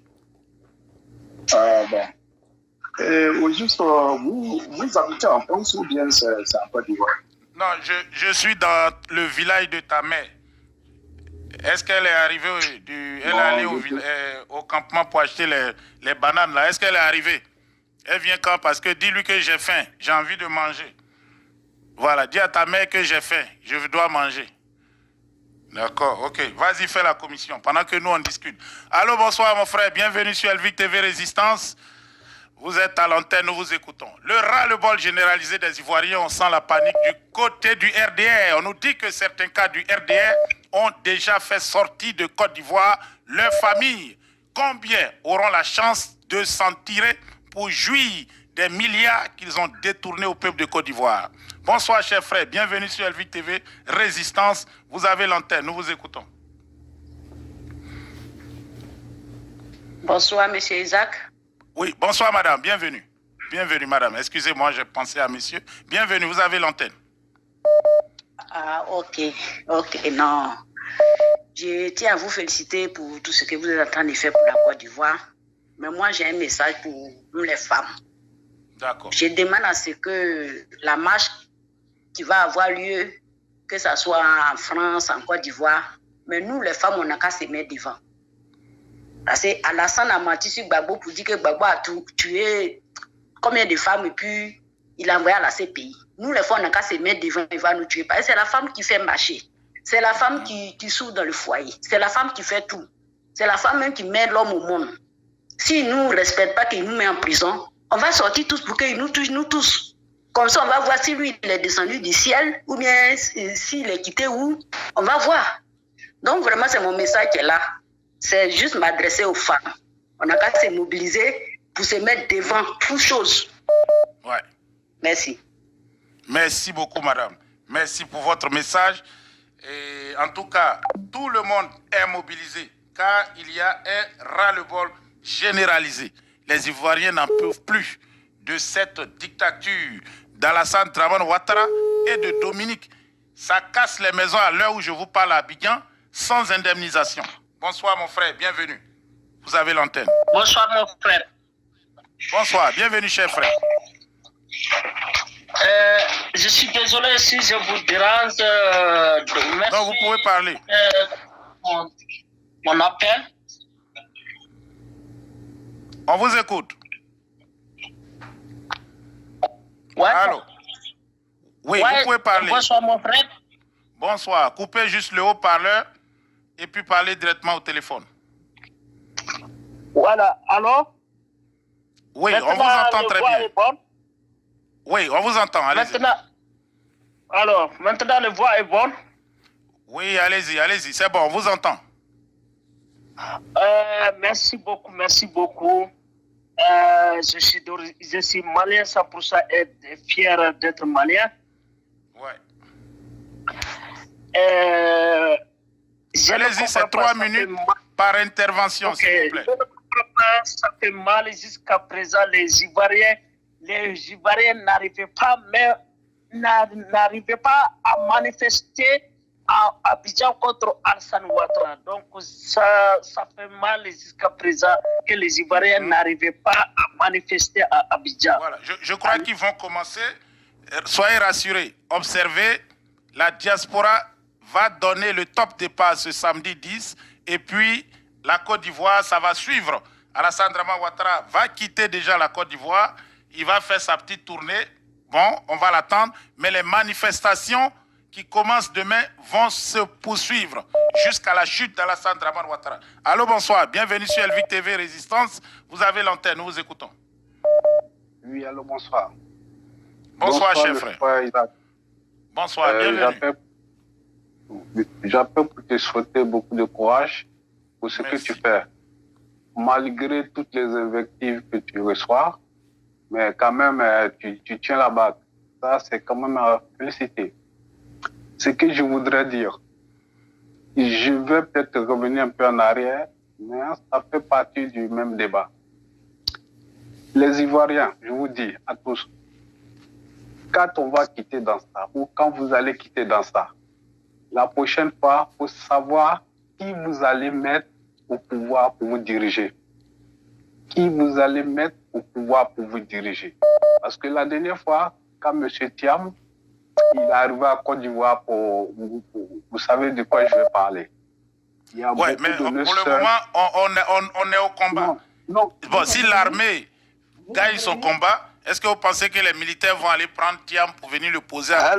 Bon. Juste, vous habitez en France ou bien c'est en Côte d'Ivoire? Non, je suis dans le village de ta mère. Est-ce qu'elle est arrivée elle est allée au campement pour acheter les bananes là? Est-ce qu'elle est arrivée? Elle vient quand? Parce que dis-lui que j'ai faim, j'ai envie de manger. Voilà, dis à ta mère que j'ai faim, je dois manger. D'accord, ok. Vas-y, fais la commission pendant que nous on discute. Allô, bonsoir mon frère, bienvenue sur Elvic TV Résistance. Vous êtes à l'antenne, nous vous écoutons. Le ras-le-bol généralisé des Ivoiriens, on sent la panique du côté du RDR. On nous dit que certains cas du RDR ont déjà fait sortir de Côte d'Ivoire leurs familles. Combien auront la chance de s'en tirer pour jouir des milliards qu'ils ont détournés au peuple de Côte d'Ivoire? Bonsoir, chers frères. Bienvenue sur Elvic TV Résistance. Vous avez l'antenne. Nous vous écoutons. Bonsoir, monsieur Isaac. Oui, bonsoir, madame. Bienvenue. Bienvenue, madame. Excusez-moi, j'ai pensé à monsieur. Bienvenue, vous avez l'antenne. Ah, ok, non. Je tiens à vous féliciter pour tout ce que vous êtes en train de faire pour la Côte d'Ivoire. Mais moi, j'ai un message pour nous, les femmes. D'accord. Je demande à ce que la marche qui va avoir lieu, que ce soit en France, en Côte d'Ivoire, mais nous, les femmes, on n'a qu'à se mettre devant. Parce qu'Alassane a menti sur Gbagbo pour dire que Gbagbo a tué combien de femmes et puis il a envoyé à la CPI. Nous, les femmes, on n'a qu'à se mettre devant, il va nous tuer. Parce que c'est la femme qui fait marcher. C'est la femme qui souffre dans le foyer. C'est la femme qui fait tout. C'est la femme même qui met l'homme au monde. S'il ne nous respecte pas, qu'il nous met en prison, on va sortir tous pour qu'il nous touche, nous tous. Comme ça, on va voir si lui, il est descendu du ciel ou bien s'il est quitté où. On va voir. Donc, vraiment, c'est mon message qui est là. c'est juste m'adresser aux femmes. On n'a qu'à se mobiliser pour se mettre devant toute chose. Ouais. Merci. Merci beaucoup, madame. Merci pour votre message. Et en tout cas, tout le monde est mobilisé car il y a un ras-le-bol généralisé. Les Ivoiriens n'en peuvent plus de cette dictature d'Alassane Dramane Ouattara et de Dominique. Ça casse les maisons à l'heure où je vous parle à Abidjan sans indemnisation. Bonsoir mon frère, bienvenue. Vous avez l'antenne. Bonsoir mon frère. Bonsoir, bienvenue cher frère. Je suis désolé si je vous dérange. Merci, non, vous pouvez parler. Mon appel. On vous écoute. Ouais. Allô? Oui, ouais, vous pouvez parler. Bonsoir mon frère. Bonsoir. Coupez juste le haut-parleur et puis parlez directement au téléphone. Voilà. Alors? Oui, maintenant, on vous entend très bien. Est bonne. Oui, on vous entend. Allez-y. Maintenant, la voix est bonne. Oui, allez-y, allez-y. C'est bon, on vous entend. Merci beaucoup, merci beaucoup. Je suis malien 100% et fier d'être malien. Ouais. Allez-y, c'est 3 minutes par intervention, s'il vous plaît. Ça fait mal jusqu'à présent. Les Ivoiriens n'arrivaient pas à manifester à Abidjan contre Alassane Ouattara. Donc ça fait mal jusqu'à présent que les Ivoiriens n'arrivaient pas à manifester à Abidjan. Voilà. Je crois qu'ils vont commencer. Soyez rassurés. Observez, la diaspora va donner le top départ ce samedi 10 et puis la Côte d'Ivoire, ça va suivre. Alassane Dramane Ouattara va quitter déjà la Côte d'Ivoire. Il va faire sa petite tournée. Bon, on va l'attendre. Mais les manifestations qui commencent demain vont se poursuivre jusqu'à la chute d'Alassane Dramane Ouattara. Allô, bonsoir. Bienvenue sur Elvic TV Résistance. Vous avez l'antenne, nous vous écoutons. Oui, allô, bonsoir. Bonsoir, cher frère. Bonsoir, bienvenue. J'appelle pour te souhaiter beaucoup de courage pour ce que tu fais. Malgré toutes les invectives que tu reçois, mais quand même, tu tiens la bague. Ça, c'est quand même à féliciter. Ce que je voudrais dire, je vais peut-être revenir un peu en arrière, mais ça fait partie du même débat. Les Ivoiriens, je vous dis à tous, quand on va quitter dans ça, ou quand vous allez quitter dans ça, la prochaine fois, il faut savoir qui vous allez mettre au pouvoir pour vous diriger. Qui vous allez mettre au pouvoir pour vous diriger. Parce que la dernière fois, quand M. Thiam, il est arrivé à Côte d'Ivoire vous savez de quoi je vais parler. Il y a ouais, mais pour le moment, on est au combat. Non, bon, si l'armée gagne son combat, est-ce que vous pensez que les militaires vont aller prendre Thiam pour venir le poser à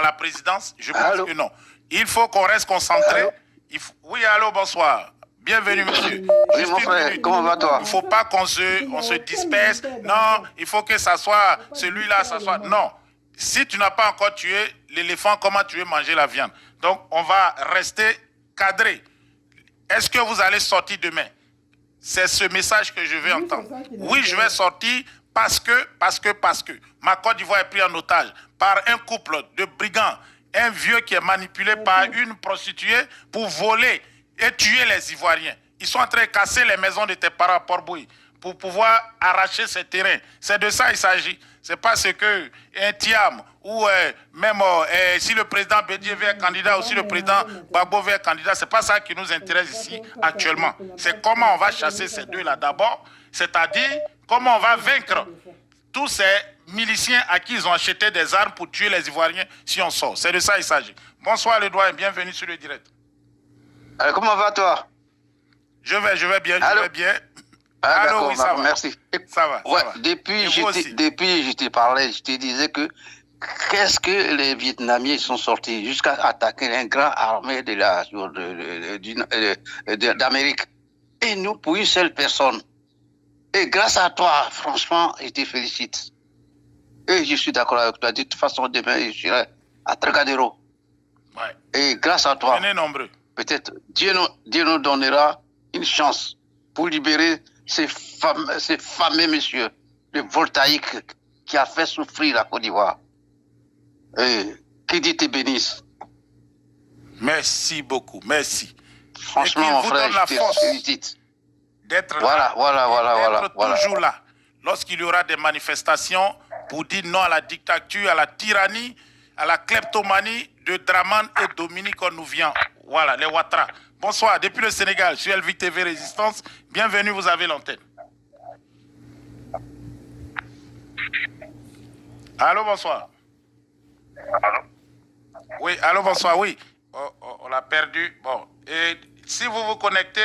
la présidence? Je pense que non. Il faut qu'on reste concentré. Oui, allô, bonsoir. Bienvenue, monsieur. Oui, mon frère, comment va-toi? Il ne faut pas qu'on se disperse. Non, il faut que ça soit celui-là, ça soit... Non. Si tu n'as pas encore tué l'éléphant, comment tu veux manger la viande? Donc, on va rester cadré. Est-ce que vous allez sortir demain? C'est ce message que je veux entendre. Oui, je vais sortir parce que ma Côte d'Ivoire est prise en otage par un couple de brigands, un vieux qui est manipulé par une prostituée pour voler et tuer les Ivoiriens. Ils sont en train de casser les maisons de tes parents à Port-Bouilly pour pouvoir arracher ces terrains. C'est de ça qu'il s'agit. C'est pas ce que un Thiam ou même si le président Bédié veut être candidat ou si le président Gbagbo veut être candidat, c'est pas ça qui nous intéresse ici actuellement. C'est comment on va chasser ces deux-là d'abord, c'est-à-dire comment on va vaincre tous ces miliciens à qui ils ont acheté des armes pour tuer les Ivoiriens si on sort. C'est de ça qu'il s'agit. Bonsoir le doyen, bienvenue sur le direct. Comment va toi? Je vais bien, Allô? je vais bien. Ah, allô, oui, ça va. Merci. Ça va, ouais, ça va. Depuis, je te parlais, je te disais que qu'est-ce que les Vietnamiens sont sortis jusqu'à attaquer un grand armée d'Amérique. Et nous, pour une seule personne. Et grâce à toi, franchement, je te félicite. Et je suis d'accord avec toi. De toute façon, demain, je serai à Trocadéro. Ouais. Et grâce à toi, venez nombreux. Peut-être Dieu nous donnera une chance pour libérer ces fameux messieurs de Voltaïque qui a fait souffrir la Côte d'Ivoire. Que Dieu te bénisse. Merci beaucoup, merci. Franchement, mon frère, je te félicite. D'être Voilà. Toujours là. Lorsqu'il y aura des manifestations pour dire non à la dictature, à la tyrannie, à la kleptomanie de Dramane et Dominique, on nous vient. Voilà, les Ouattara. Bonsoir, depuis le Sénégal, je suis Elvic TV Résistance. Bienvenue, vous avez l'antenne. Allô, bonsoir. Allô? Oui, allô, bonsoir, oui. On l'a perdu. Bon, et si vous vous connectez,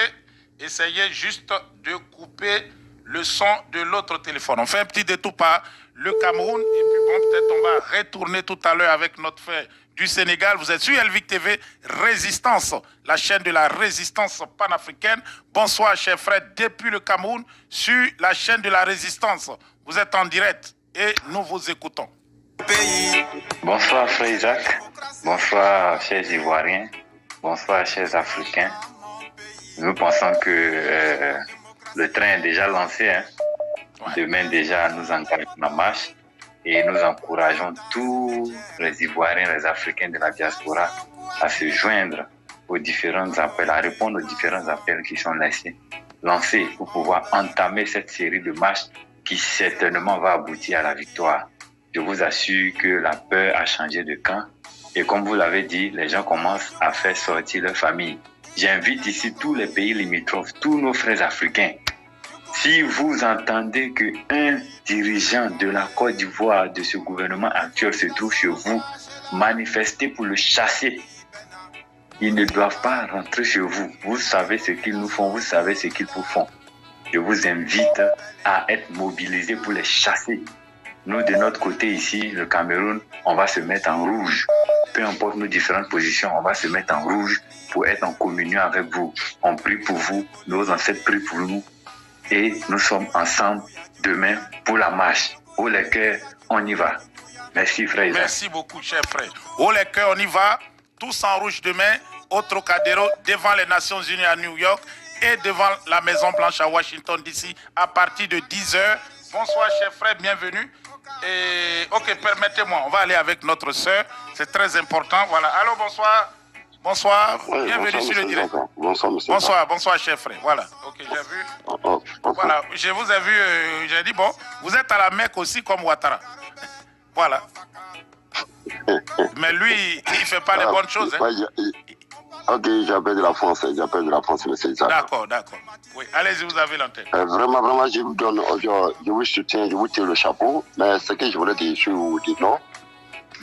essayez juste de couper le son de l'autre téléphone. On fait un petit détour par le Cameroun et puis bon, peut-être on va retourner tout à l'heure avec notre frère du Sénégal. Vous êtes sur Elvic TV Résistance, la chaîne de la résistance panafricaine. Bonsoir, chers frères, depuis le Cameroun, sur la chaîne de la résistance. Vous êtes en direct et nous vous écoutons. Bonsoir, frère Isaac. Bonsoir, chers Ivoiriens. Bonsoir, chers Africains. Nous pensons que le train est déjà lancé. Hein. Demain déjà, nous engageons la marche et nous encourageons tous les Ivoiriens, les Africains de la diaspora à se joindre aux différents appels, à répondre aux différents appels qui sont lancés pour pouvoir entamer cette série de marches qui certainement va aboutir à la victoire. Je vous assure que la peur a changé de camp et comme vous l'avez dit, les gens commencent à faire sortir leur famille. J'invite ici tous les pays limitrophes, tous nos frères africains. Si vous entendez qu'un dirigeant de la Côte d'Ivoire, de ce gouvernement actuel, se trouve chez vous, manifestez pour le chasser. Ils ne doivent pas rentrer chez vous. Vous savez ce qu'ils nous font, vous savez ce qu'ils vous font. Je vous invite à être mobilisés pour les chasser. Nous, de notre côté ici, le Cameroun, on va se mettre en rouge. Peu importe nos différentes positions, on va se mettre en rouge pour être en communion avec vous. On prie pour vous, nos ancêtres prient pour nous. Et nous sommes ensemble demain pour la marche. Haut les cœurs, on y va. Merci, frère Isaac. Merci beaucoup, cher frère. Haut les cœurs, on y va. Tous en rouge demain, au Trocadéro, devant les Nations Unies à New York et devant la Maison Blanche à Washington DC à partir de 10h. Bonsoir, cher frère, bienvenue. Et ok, permettez-moi, on va aller avec notre sœur. C'est très important. Voilà. Allô, bonsoir. Bonsoir. Oui, bienvenue bonsoir, sur le direct. Bonsoir, monsieur. Bonsoir, cher frère. Voilà. Ok, j'ai vu. Voilà, je vous ai vu. J'ai dit, bon, vous êtes à la Mecque aussi comme Ouattara. Voilà. Mais lui, il ne fait pas les bonnes choses. Hein. Ok, j'appelle de la France, monsieur Isaac. D'accord. Oui, allez-y, vous avez l'antenne. Vraiment, je vous donne, je vous soutiens, je vous tire le chapeau, mais ce que je voulais dire, je vous dis non.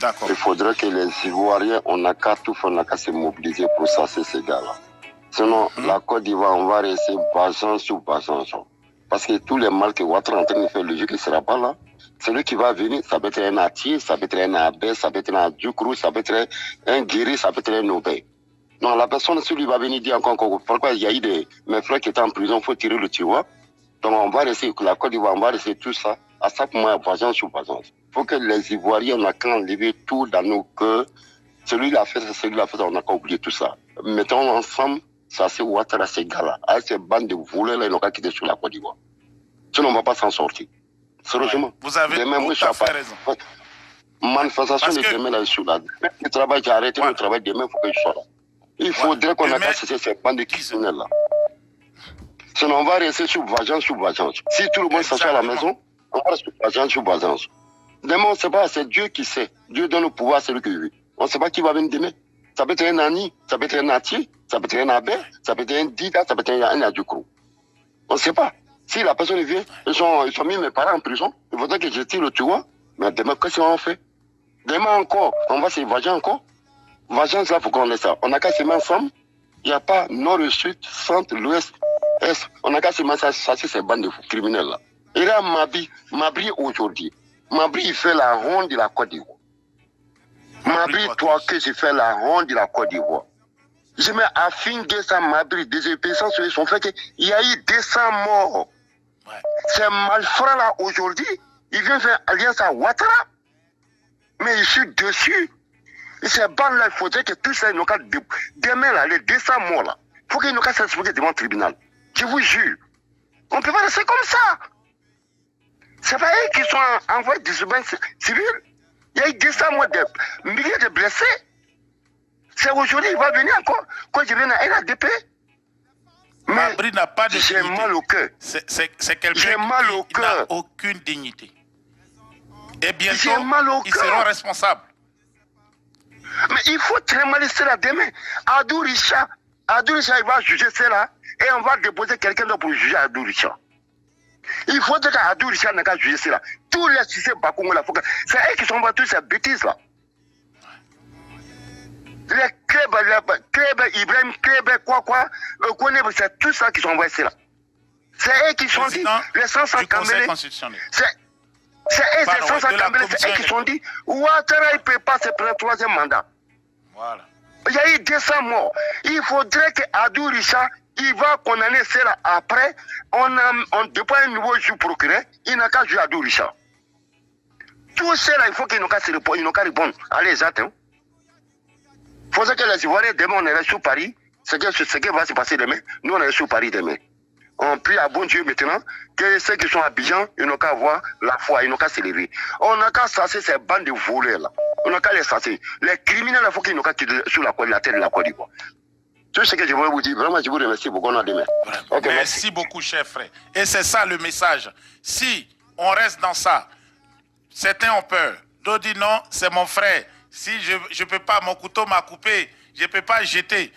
D'accord. Il faudrait que les Ivoiriens, on n'a qu'à tout faire, on n'a qu'à se mobiliser pour ça, ces gars-là. Sinon, la Côte d'Ivoire, on va rester basant sur basant. Parce que tous les mal que Ouattara est en train de faire, le jeu qui ne sera pas là, celui qui va venir, ça peut être un Atier, ça peut être un Abé, ça peut être un Djoukrou, ça peut être un Guéri, ça peut être un Nobé. Non, la personne, si lui va venir dire encore pourquoi il y a eu mes frères qui étaient en prison, il faut tirer le tiroir. Donc on va rester, la Côte d'Ivoire, on va rester tout ça, à chaque moment, voisin sur voisin. Il faut que les Ivoiriens, on a qu'à enlever tout dans nos cœurs. Celui-là a fait ça, celui-là a fait ça, on n'a qu'à oublier tout ça. Mettons ensemble, ça c'est Ouattara, ces gars-là. Avec ces bandes de voleurs-là, ils n'ont qu'à quitter sur la Côte d'Ivoire. Sinon, on ne va pas s'en sortir. Sérieusement. Vous avez tout à fait raison. Manifestation de demain là, sur là. Le travail, j'ai arrêté le travail demain, il faut que je sois là. Il faudrait qu'on ait qu'à cesser ces bandes de criminels-là. Sinon, on va rester sur vengeance. Si tout le monde s'assoit à la maison, on va rester sur vengeance. Demain, on ne sait pas, c'est Dieu qui sait. Dieu donne le pouvoir à celui qui veut. On ne sait pas qui va venir demain. Ça peut être un Ani, ça peut être un Atier, ça peut être un Abé, ça peut être un Dida, ça peut être un Adjoukrou. On ne sait pas. Si la personne vient, ils ont mis mes parents en prison, il faudrait que je tire le tueur. Mais demain, qu'est-ce qu'on fait? Demain encore, on va se venger encore. Vengeance, là, il faut qu'on ait ça. On n'a qu'à se mettre ensemble. Il n'y a pas nord, le sud, centre, l'ouest, est. On n'a qu'à se mettre ça, c'est ces bandes de criminels là. Et là, Mabri aujourd'hui. Mabri, il fait la ronde de la Côte d'Ivoire. Mabri, toi, que tu fais la ronde de la Côte d'Ivoire. Je mets à fin de ça, Mabri, des épaisseurs sur son fait qu'il y a eu 200 morts. Ouais. Ces malfrats là, aujourd'hui, ils viennent faire alliance à Ouattara. Mais je suis dessus. Et ces bandes-là, il faudrait que tout ça, demain, là, les 200 morts, là, il faut qu'ils nous cassent s'expliquer devant le tribunal. Je vous jure. On ne peut pas rester comme ça. C'est pas eux qui sont envoyés des urbains civils. Il y a eu 200 mois de milliers de blessés. C'est aujourd'hui, il va venir encore. Quand je viens à RADP. Mabri n'a pas de dignité. J'ai mal au cœur. C'est quelqu'un qui n'a aucune dignité. Et bientôt, ils seront responsables. Mais il faut trémaler cela demain. Adou Richard, il va juger cela et on va déposer quelqu'un d'autre pour juger Adou Richard. Il faut que Adou Richard n'a qu'à juger cela. Tous les succès Bakongo, c'est eux qui sont battus ces bêtises-là. Les Kleb, Ibrahim, Kleb, c'est tout ça qui sont envoyés là. C'est eux qui sont dit, les 500 Kamélé. C'est eux, ces 500 Kamélé, c'est eux qui sont dit, Ouattara, il ne peut pas se prendre 3e mandat. Voilà. Il y a eu 200 morts. Il faudrait que Adou Richard, il va condamner cela après. On dépend un nouveau juge procureur, il n'a qu'à jouer Adou Richard. Tout cela, il faut qu'il n'ait qu'à répondre. Allez, attends. Il faut que les Ivoiriens, demain, on est sur Paris. Ce qui va se passer demain, nous, on est sur Paris demain. On prie à bon Dieu maintenant que ceux qui sont à Abidjan, ils n'ont qu'à avoir la foi, ils n'ont qu'à s'élever. On n'a qu'à chasser ces bandes de voleurs là. On n'a qu'à les chasser. Les criminels, il faut qu'ils n'ont qu'à quitter sur la terre de la Côte d'Ivoire. Tout ce que je voulais vous dire, vraiment, je vous remercie beaucoup. On a demain. Okay, merci beaucoup, cher frère. Et c'est ça le message. Si on reste dans ça, certains ont peur. D'autres disent non, c'est mon frère. Si je ne peux pas, mon couteau m'a coupé, je ne peux pas jeter.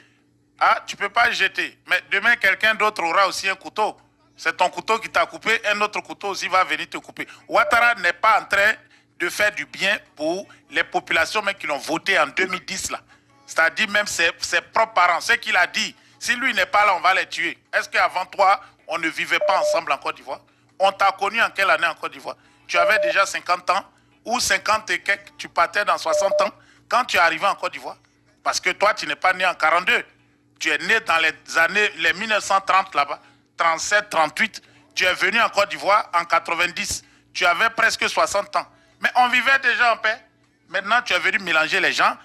Ah, tu ne peux pas jeter. Mais demain, quelqu'un d'autre aura aussi un couteau. C'est ton couteau qui t'a coupé, un autre couteau aussi va venir te couper. Ouattara n'est pas en train de faire du bien pour les populations même qui l'ont voté en 2010 là. C'est-à-dire même ses propres parents. Ce qu'il a dit, si lui n'est pas là, on va les tuer. Est-ce qu'avant toi, on ne vivait pas ensemble en Côte d'Ivoire? On t'a connu en quelle année en Côte d'Ivoire? Tu avais déjà 50 ans ou 50 et quelques, tu partais dans 60 ans quand tu es arrivé en Côte d'Ivoire. Parce que toi, tu n'es pas né en 42. Tu es né dans les années 1930 là-bas, 37, 38. Tu es venu en Côte d'Ivoire en 90. Tu avais presque 60 ans. Mais on vivait déjà en paix. Maintenant, tu es venu mélanger les gens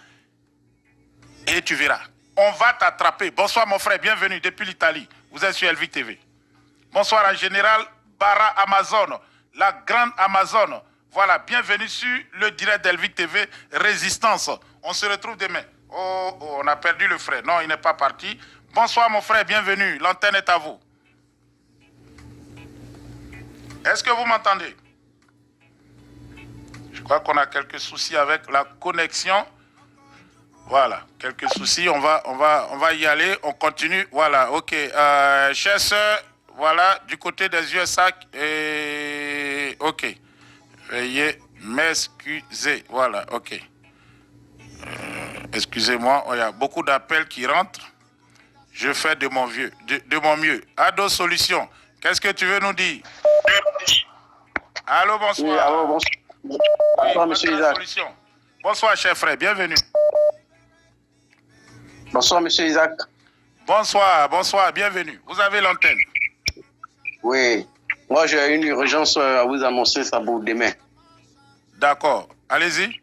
et tu verras. On va t'attraper. Bonsoir mon frère, bienvenue depuis l'Italie. Vous êtes sur Elvic TV. Bonsoir en général Bara Amazon, la grande Amazon. Voilà, bienvenue sur le direct d'Elvic TV, Résistance. On se retrouve demain. Oh, on a perdu le frère. Non, il n'est pas parti. Bonsoir mon frère, bienvenue. L'antenne est à vous. Est-ce que vous m'entendez? Je crois qu'on a quelques soucis avec la connexion. Voilà, quelques soucis. On va y aller. On continue. Voilà, ok. Chers sœurs, voilà, du côté des USA. Ok. Veuillez m'excuser. Voilà, ok. Excusez-moi, il y a beaucoup d'appels qui rentrent. Je fais de mon mieux. Ado Solution, qu'est-ce que tu veux nous dire? Allô, bonsoir. Oui, allô, bonsoir. Bonsoir, oui, monsieur Isaac. Solution. Bonsoir, cher frère, bienvenue. Bonsoir, monsieur Isaac. Bonsoir, bienvenue. Vous avez l'antenne. Oui, moi j'ai une urgence à vous annoncer ça pour demain. D'accord, allez-y.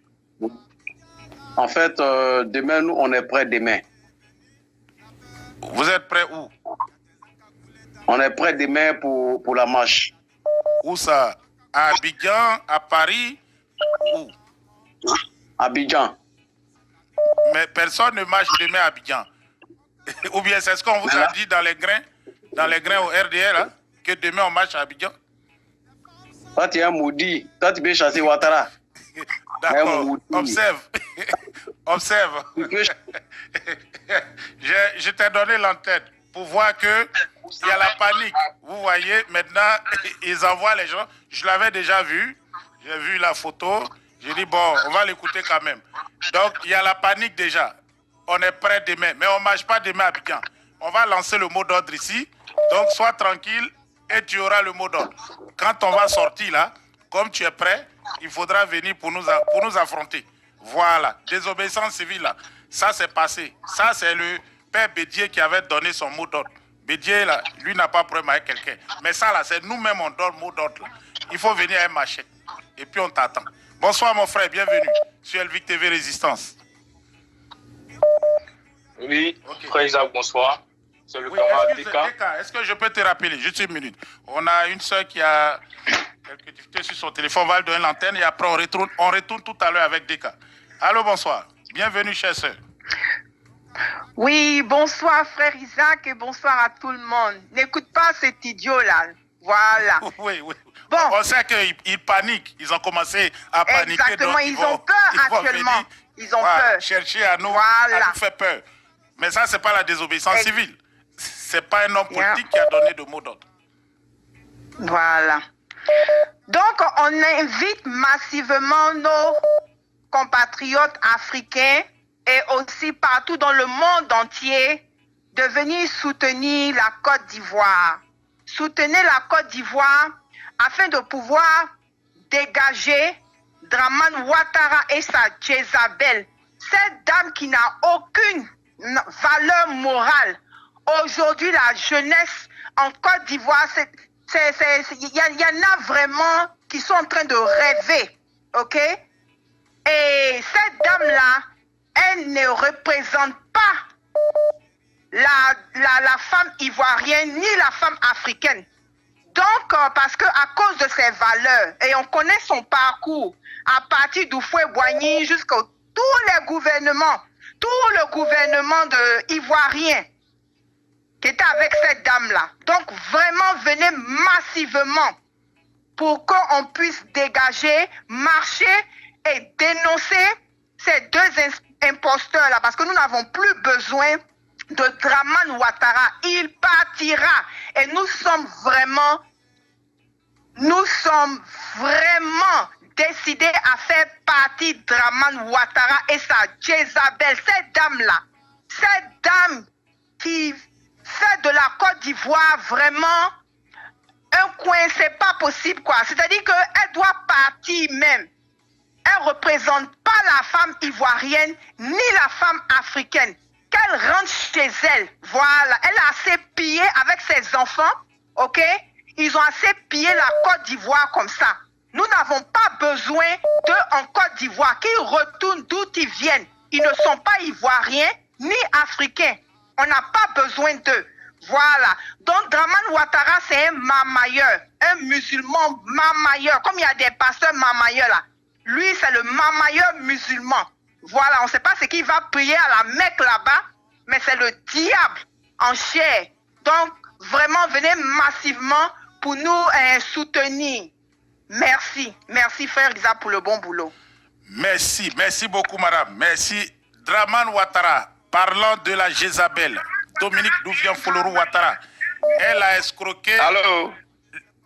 En fait, demain, nous, on est prêts demain. Vous êtes prêts où? On est prêts demain pour la marche. Où ça? À Abidjan, à Paris? Où? Abidjan. Mais personne ne marche demain à Abidjan. Ou bien c'est ce qu'on vous a dit dans les grains au RDR, hein, que demain on marche à Abidjan? Toi, tu es un maudit. Toi, tu peux chasser Ouattara. D'accord, observe. Observe. Je t'ai donné l'antenne pour voir que il y a la panique. Vous voyez, maintenant, ils envoient les gens. Je l'avais déjà vu. J'ai vu la photo. J'ai dit, bon, on va l'écouter quand même. Donc, il y a la panique déjà. On est prêt demain. Mais on ne marche pas demain à Abidjan. On va lancer le mot d'ordre ici. Donc, sois tranquille et tu auras le mot d'ordre. Quand on va sortir là, comme tu es prêt, il faudra venir pour nous affronter. Voilà, désobéissance civile là. Ça, c'est passé. Ça, c'est le père Bédier qui avait donné son mot d'ordre. Bédier, là, lui n'a pas problème avec quelqu'un. Mais ça, là, c'est nous-mêmes, on donne le mot d'ordre. Il faut venir à un machette. Et puis, on t'attend. Bonsoir, mon frère, bienvenue sur Elvic TV Résistance. Oui, okay. Frère Isaac, bonsoir. C'est le Oui, camarade excuse, Deka. Deka, est-ce que je peux te rappeler, juste une minute? On a une soeur qui a quelques difficultés sur son téléphone, on va lui donner l'antenne et après on retourne tout à l'heure avec Deka. Allô, bonsoir. Bienvenue, chère soeur. Oui, bonsoir frère Isaac et bonsoir à tout le monde. N'écoute pas cet idiot-là. Voilà. Oui, oui. Bon. On sait qu'ils paniquent. Ils ont commencé à paniquer. Exactement, ils ont peur actuellement. Ils ont peur. Chercher à nous faire peur. Mais ça, c'est pas la désobéissance civile. C'est pas un homme politique qui a donné de mots d'ordre. Voilà. Donc, on invite massivement nos compatriotes africains et aussi partout dans le monde entier de venir soutenir la Côte d'Ivoire. Soutenez la Côte d'Ivoire afin de pouvoir dégager Dramane Ouattara et sa Jézabel. Cette dame qui n'a aucune valeur morale. Aujourd'hui, la jeunesse en Côte d'Ivoire, il y en a vraiment qui sont en train de rêver. OK? Et cette dame-là, elle ne représente pas la femme ivoirienne ni la femme africaine. Donc, parce qu'à cause de ses valeurs, et on connaît son parcours, à partir d'Houphouët-Boigny jusqu'à tous les gouvernements, tout le gouvernement ivoirien qui était avec cette dame-là. Donc, vraiment, venez massivement pour qu'on puisse dégager, marcher et dénoncer ces deux imposteurs-là, parce que nous n'avons plus besoin de Dramane Ouattara. Il partira. Et nous sommes vraiment décidés à faire partie de Dramane Ouattara et sa Jézabel. Cette dame qui fait de la Côte d'Ivoire vraiment un coin, c'est pas possible, quoi. C'est-à-dire qu'elle doit partir même. Elle ne représente pas la femme ivoirienne ni la femme africaine. Qu'elle rentre chez elle. Voilà. Elle a assez pillé avec ses enfants. OK? Ils ont assez pillé la Côte d'Ivoire comme ça. Nous n'avons pas besoin d'eux en Côte d'Ivoire. Qu'ils retournent d'où ils viennent. Ils ne sont pas ivoiriens ni africains. On n'a pas besoin d'eux. Voilà. Donc, Dramane Ouattara, c'est un mamailleur. Un musulman mamailleur. Comme il y a des pasteurs mamailleurs là. Lui, c'est le mamailleur musulman. Voilà, on ne sait pas ce qu'il va prier à la Mecque là-bas, mais c'est le diable en chair. Donc, vraiment, venez massivement pour nous soutenir. Merci. Merci, frère Isaac, pour le bon boulot. Merci. Merci beaucoup, madame. Merci. Dramane Ouattara, parlant de la Jézabel, Dominique Douvian Folorou Ouattara, elle a escroqué... Allô?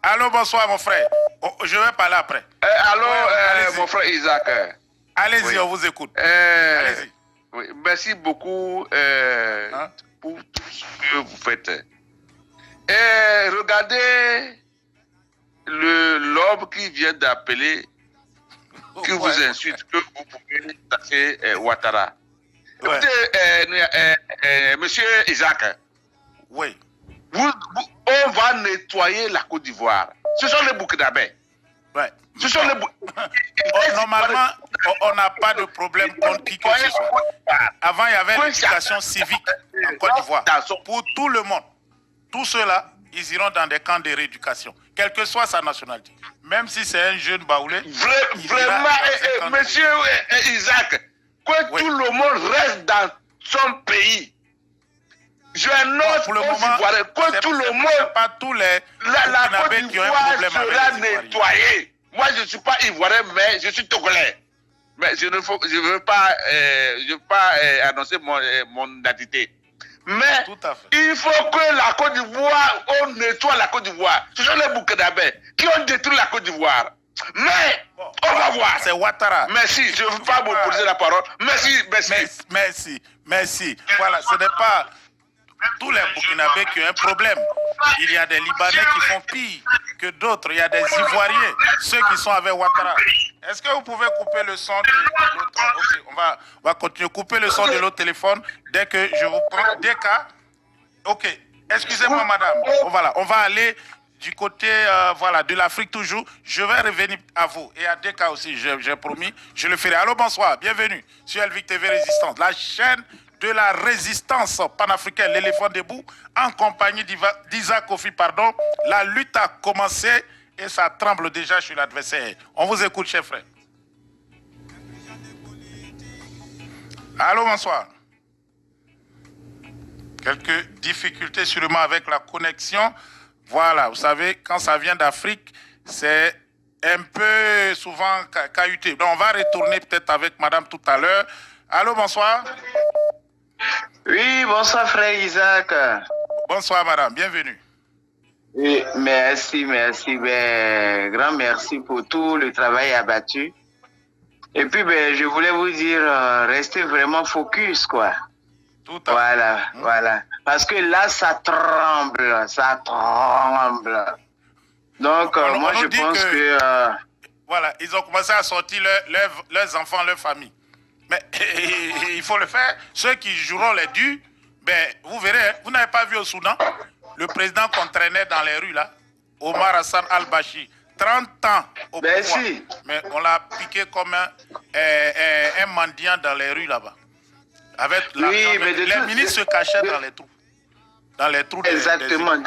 Allô, bonsoir, mon frère. Oh, je vais parler après. Allô, mon frère Isaac. Allez-y, oui. On vous écoute. Allez-y. Oui, merci beaucoup pour tout ce que vous faites. Regardez l'homme qui vient d'appeler, qui vous insulte, que vous pouvez tasser Ouattara. Écoutez, monsieur Isaac, oui. On va nettoyer la Côte d'Ivoire. Ce sont les Burkinabés. Ouais. Ce sont les Normalement, on n'a pas de problème contre qui que ce soit. Avant, il y avait l'éducation civique en Côte d'Ivoire. Pour tout le monde. Tous ceux-là, ils iront dans des camps de rééducation, quelle que soit sa nationalité. Même si c'est un jeune baoulé. Vraiment, monsieur Isaac, que tout le monde reste dans son pays. Je note pour le moment, que tout le monde, pas tous les la Côte d'Ivoire sera nettoyée. Moi, je ne suis pas ivoirien, mais je suis togolais. Mais je ne veux pas annoncer mon identité. Mais il faut que la Côte d'Ivoire, on nettoie la Côte d'Ivoire. Ce sont les Burkinabés qui ont détruit la Côte d'Ivoire. Mais on va voir. C'est Ouattara. Merci, je ne veux pas vous poser la parole. Merci. Voilà, ce n'est pas tous les Burkinabés qui ont un problème. Il y a des Libanais qui font pire que d'autres. Il y a des Ivoiriens, ceux qui sont avec Ouattara. Est-ce que vous pouvez couper le son de l'autre? Ok, on va continuer. Couper le son de l'autre téléphone dès que je vous prends. Des cas. Ok, excusez-moi, madame. Voilà, on va aller du côté de l'Afrique toujours. Je vais revenir à vous et à Deka aussi, j'ai promis. Je le ferai. Allô, bonsoir, bienvenue sur Elvic TV Résistance, la chaîne de la résistance panafricaine, l'éléphant debout, en compagnie d'Isaac Kofi, pardon. La lutte a commencé et ça tremble déjà chez l'adversaire. On vous écoute, chef frère. Allô, bonsoir. Quelques difficultés sûrement avec la connexion. Voilà, vous savez, quand ça vient d'Afrique, c'est un peu souvent cahuté. Donc, on va retourner peut-être avec madame tout à l'heure. Allô, bonsoir. Oui, bonsoir frère Isaac. Bonsoir madame, bienvenue. Oui, merci, ben, grand merci pour tout le travail abattu. Et puis, ben, je voulais vous dire, restez vraiment focus, quoi. Tout à fait. Voilà. Parce que là, ça tremble. Donc, moi, je pense que... Voilà, ils ont commencé à sortir leurs enfants, leurs familles. Mais il faut le faire. Ceux qui joueront les durs, ben, vous verrez, hein, vous n'avez pas vu au Soudan, le président qu'on traînait dans les rues, là, Omar Hassan al-Bashir, 30 ans au pouvoir. Si. Mais on l'a piqué comme un mendiant dans les rues, là-bas. Avec les ministres se cachaient dans les trous. Dans les trous. Exactement.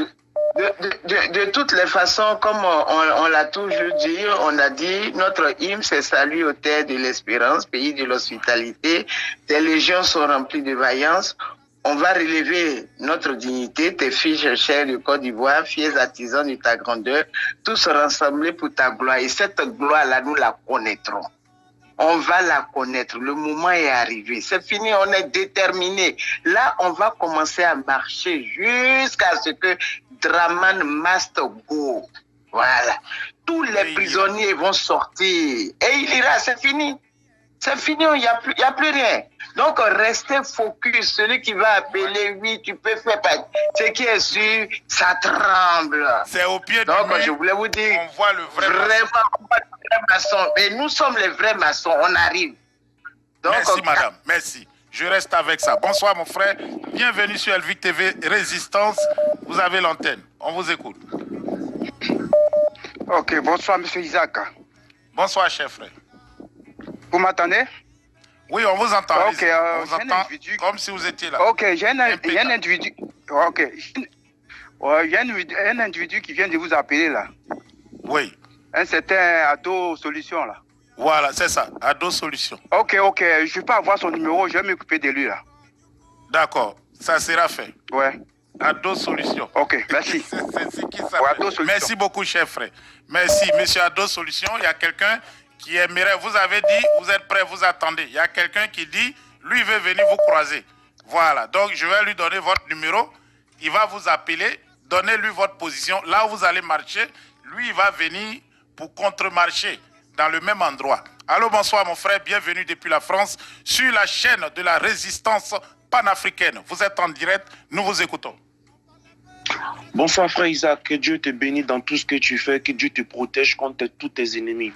De toutes les façons, comme on l'a toujours dit, on a dit, notre hymne, c'est salut aux terres de l'espérance, pays de l'hospitalité. Tes légions sont remplies de vaillance. On va relever notre dignité, tes filles chères de Côte d'Ivoire, fiers artisans de ta grandeur, tous rassemblés pour ta gloire. Et cette gloire-là, nous la connaîtrons. On va la connaître. Le moment est arrivé. C'est fini, on est déterminé. Là, on va commencer à marcher jusqu'à ce que Draman must go. Voilà. Tous les prisonniers vont sortir. Et il ira, c'est fini. C'est fini, il n'y a plus rien. Donc, restez focus. Celui qui va appeler, oui, tu peux faire pas. Ce qui est sûr, ça tremble. C'est au pied du mur. Donc, je voulais vous dire, on voit le vrai maçon. Et nous sommes les vrais maçons, on arrive. Donc, merci, madame, merci. Je reste avec ça. Bonsoir, mon frère. Bienvenue sur Elvic TV Résistance. Vous avez l'antenne. On vous écoute. Ok, bonsoir, monsieur Isaac. Bonsoir, chef frère. Vous m'entendez? Oui, on vous entend. Ok, on vous entend comme si vous étiez là. Ok, j'ai un individu. Ok. Il y a un individu qui vient de vous appeler là. Oui. Un certain Ado Solution là. Voilà, c'est ça, Ado Solution. Ok, je peux avoir son numéro, je vais m'occuper de lui là. D'accord, ça sera fait. Ouais. Ado Solution. Ok, merci. C'est qui ça? Merci beaucoup, chef frère. Merci, monsieur Ado Solution. Il y a quelqu'un qui aimerait, vous avez dit, vous êtes prêts, vous attendez. Il y a quelqu'un qui dit, lui veut venir vous croiser. Voilà, donc je vais lui donner votre numéro. Il va vous appeler, donnez-lui votre position. Là où vous allez marcher, lui, il va venir pour contre-marcher dans le même endroit. Allô, bonsoir mon frère, bienvenue depuis la France sur la chaîne de la résistance panafricaine. Vous êtes en direct, nous vous écoutons. Bonsoir frère Isaac, que Dieu te bénisse dans tout ce que tu fais, que Dieu te protège contre tous tes ennemis.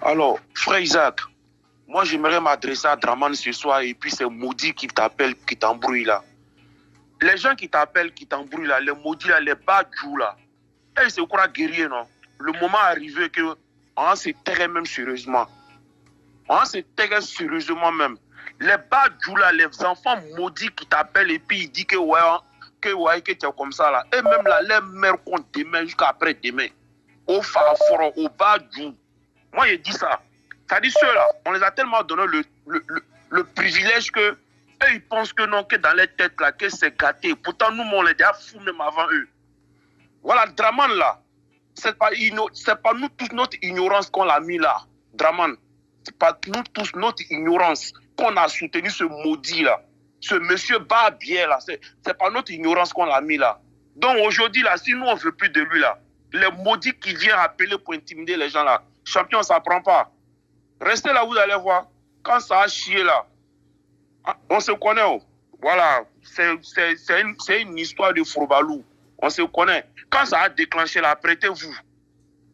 Alors, frère Isaac, moi j'aimerais m'adresser à Draman ce soir et puis ces maudits qui t'appellent, qui t'embrouillent là. Les gens qui t'appellent, qui t'embrouillent là, les maudits là, les badjous là, ils se croient guerriers, non? Le moment est arrivé que on se terre même sérieusement. On se terre sérieusement même. Les badjous là, les enfants maudits qui t'appellent et puis ils disent que que tu es comme ça là. Et même là, les mères comptent demain jusqu'à après demain. Au Faforo, au badjou. Moi, je dis ça. Ça dit ceux-là, on les a tellement donné le privilège que eux, ils pensent que non, que dans les têtes là, que c'est gâté. Pourtant, nous, on les a fous même avant eux. Voilà, Draman là, c'est pas nous tous notre ignorance qu'on l'a mis là. Draman, c'est pas nous tous notre ignorance qu'on a soutenu ce maudit là. Ce monsieur Barbier là, c'est pas notre ignorance qu'on l'a mis là. Donc aujourd'hui là, si nous on veut plus de lui là, les maudits qui viennent appeler pour intimider les gens là, champion, ça prend pas. Restez là, vous allez voir. Quand ça a chié là, on se connaît. Oh. Voilà, c'est une histoire de Fourobalou. On se connaît. Quand ça a déclenché là, prêtez-vous.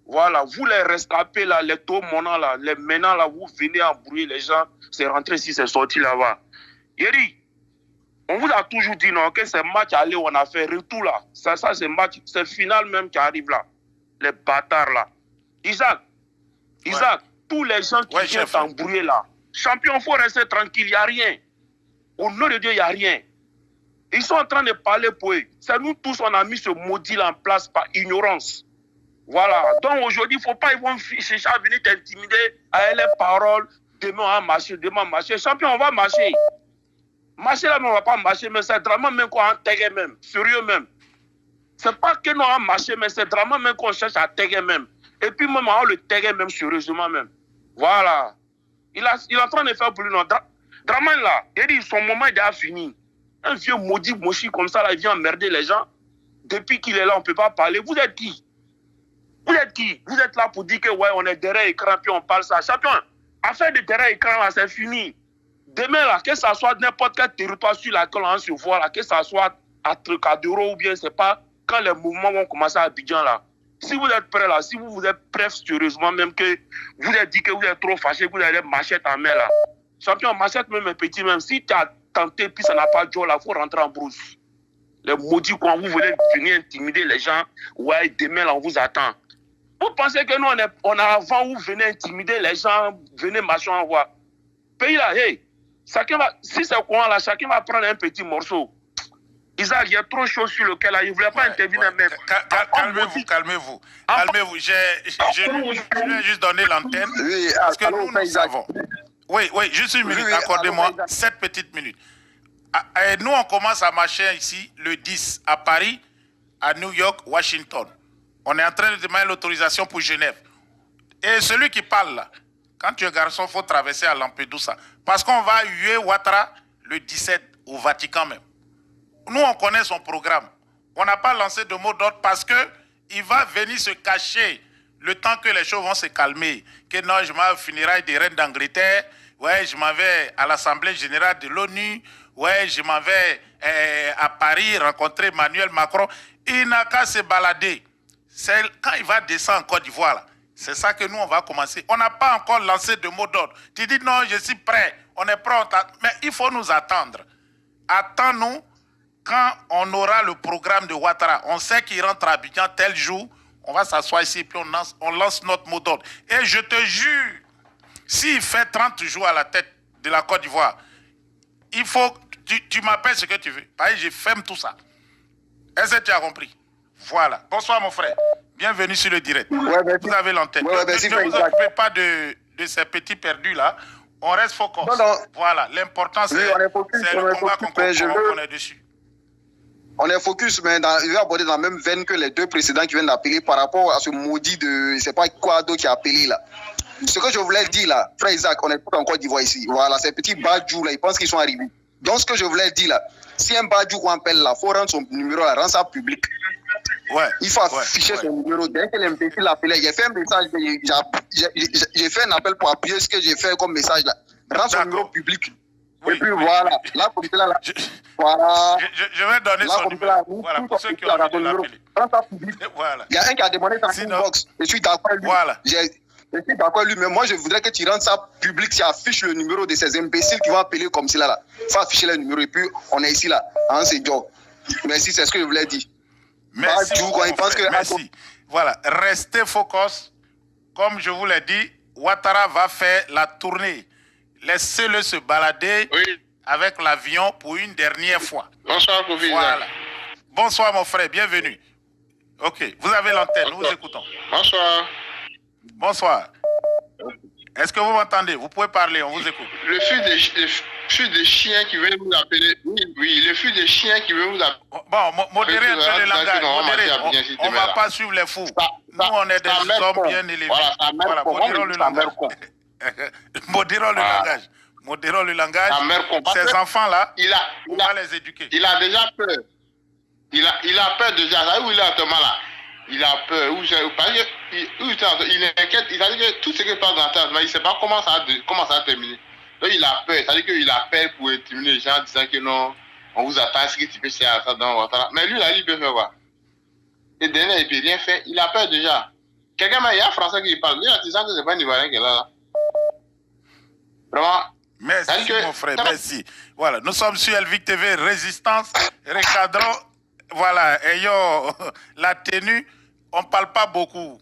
Voilà, vous les rescapés là, les taux monants là, les menants là, vous venez embrouiller les gens, c'est rentré ici, c'est sorti là-bas. Yeri, on vous a toujours dit non, que c'est match aller, on a fait retour là. Ça c'est match, c'est final même qui arrive là. Les bâtards là. Isaac, tous les gens qui viennent t'embrouiller là. Champion, il faut rester tranquille, il n'y a rien. Au nom de Dieu, il n'y a rien. Ils sont en train de parler pour eux. C'est nous tous, on a mis ce maudit en place par ignorance. Voilà. Donc aujourd'hui, il ne faut pas, ils vont chercher à venir t'intimider à les paroles. Demain, on va marcher, demain, marcher. Champion, on va marcher. Marcher là, mais on ne va pas marcher, mais c'est vraiment même qu'on a tagué même. Sérieux même. C'est pas que nous on marché, mais c'est vraiment même qu'on cherche à taguer même. Et puis même, on le taguer même sérieusement même. Voilà. Il est en train de faire pour lui. Draman là, il dit son moment est déjà fini. Un vieux maudit mochi comme ça, là, il vient emmerder les gens. Depuis qu'il est là, on ne peut pas parler. Vous êtes qui? Vous êtes qui? Vous êtes là pour dire que ouais, on est derrière l'écran, puis on parle ça. Champion, affaire de derrière l'écran, là, c'est fini. Demain, là, que ça soit n'importe quel territoire sur lequel on se voit, là, que ça soit à Trocadéro ou bien, c'est pas quand les mouvements vont commencer à Abidjan, là. Si vous êtes prêts, là, si vous êtes prêts sérieusement, même que vous êtes dit que vous êtes trop fâché, que vous avez machette en main, là. Champion, machette même un petit, même si tu as tenté, puis ça n'a pas de joie, là, il faut rentrer en brousse. Les maudits, quand vous voulez venir intimider les gens, ouais, demain, là, on vous attend. Vous pensez que nous, on a avant, vous venez intimider les gens, venez marcher en voie. Pays là, hey, chacun va, si c'est au courant là, chacun va prendre un petit morceau. Isaac, il y a trop chaud sur lequel là, il ne voulait pas intervenir même. Calmez-vous. Calmez-vous. Je vais juste donner l'antenne. Oui, parce que nous savons. Oui, juste une minute, accordez-moi 7 petites minutes. Et nous, on commence à marcher ici le 10 à Paris, à New York, Washington. On est en train de demander l'autorisation pour Genève. Et celui qui parle là, quand tu es garçon, il faut traverser à Lampedusa. Parce qu'on va huer Ouattara le 17 au Vatican même. Nous, on connaît son programme. On n'a pas lancé de mot d'ordre parce qu'il va venir se cacher le temps que les choses vont se calmer. Que non, je m'en vais au funérailles des reines d'Angleterre. Ouais, je m'en vais à l'Assemblée générale de l'ONU. Ouais, je m'en vais à Paris rencontrer Emmanuel Macron. Il n'a qu'à se balader. C'est quand il va descendre en Côte d'Ivoire, là. C'est ça que nous, on va commencer. On n'a pas encore lancé de mot d'ordre. Tu dis non, je suis prêt. On est prêt. Mais il faut nous attendre. Attends-nous quand on aura le programme de Ouattara. On sait qu'il rentre à Abidjan tel jour. On va s'asseoir ici et puis on lance notre mot d'ordre. Et je te jure, s'il fait 30 jours à la tête de la Côte d'Ivoire, il faut que tu m'appelles ce que tu veux. Parce que je ferme tout ça. Est-ce que tu as compris? Voilà. Bonsoir mon frère. Bienvenue sur le direct. Ouais, vous avez l'antenne. Ouais, ne vous occupez pas de ces petits perdus là. On reste focus. Non. Voilà. L'important c'est le combat qu'on est dessus. On est focus, mais je vais aborder dans la même veine que les deux précédents qui viennent d'appeler par rapport à ce maudit de... Je sais pas quoi d'autre qui a appelé là. Ce que je voulais dire là, frère Isaac, on est pas en Côte d'Ivoire ici. Voilà, ces petits badjous là, ils pensent qu'ils sont arrivés. Donc ce que je voulais dire là, si un badjou qu'on appelle là, il faut rendre son numéro là, rendre ça public. Ouais, il faut afficher son numéro. Dès que l'imbécile l'appelait, j'ai fait un message, j'ai fait un appel pour appuyer ce que j'ai fait comme message là. Rends son numéro public. Oui, et puis voilà, là comme ça là, voilà. Je vais donner là, son numéro. Là, voilà, pour ceux qui ont envie de l'appeler. Voilà. Il y a un qui a demandé dans une box. Je suis d'accord avec lui. Voilà. Je suis d'accord avec lui, mais moi je voudrais que tu rendes ça public, tu affiches le numéro de ces imbéciles qui vont appeler comme cela là. Il faut afficher le numéro et puis on est ici là, en ce job. Merci, c'est ce que je voulais dire. Merci, merci. Voilà, restez focus. Comme je vous l'ai dit, Ouattara va faire la tournée. Laissez-le se balader avec l'avion pour une dernière fois. Bonsoir, Covid. Voilà. Bonsoir, mon frère, bienvenue. Ok, vous avez l'antenne, nous vous écoutons. Bonsoir. Bonsoir. Est-ce que vous m'entendez? Vous pouvez parler, on vous écoute. Le flux des chiens qui veulent vous appeler. Oui, le flux des chiens qui veulent vous appeler. Bon, modérez un peu le langage. Modérez. On ne va pas suivre les fous. Nous, on est des hommes bien élevés. Voilà, modérons le langage. Modérons le langage. Modérons le langage. Ces enfants-là, on va les éduquer. Il a déjà peur. Il a peur déjà. Là où il est actuellement là. Il a peur. Il est inquiète. Il a dit que tout ce qui passe dans la tête, mais il ne sait pas comment ça va terminer. Donc il a peur. C'est-à-dire qu'il a peur pour intimider les gens en disant que non, on vous attend, ce que tu peux faire ça dans Ouattara. Mais lui, là, il peut faire quoi? Et dernier, il ne peut rien faire. Il a peur déjà. Quelqu'un m'a dit, il y a un Français qui parle. Lui, il a dit que ce n'est pas un Ivoirien qui est là. Vraiment. Merci, mon frère, merci. Voilà, nous sommes sur Elvic TV, résistance, recadrant, voilà, ayant la tenue, on ne parle pas beaucoup.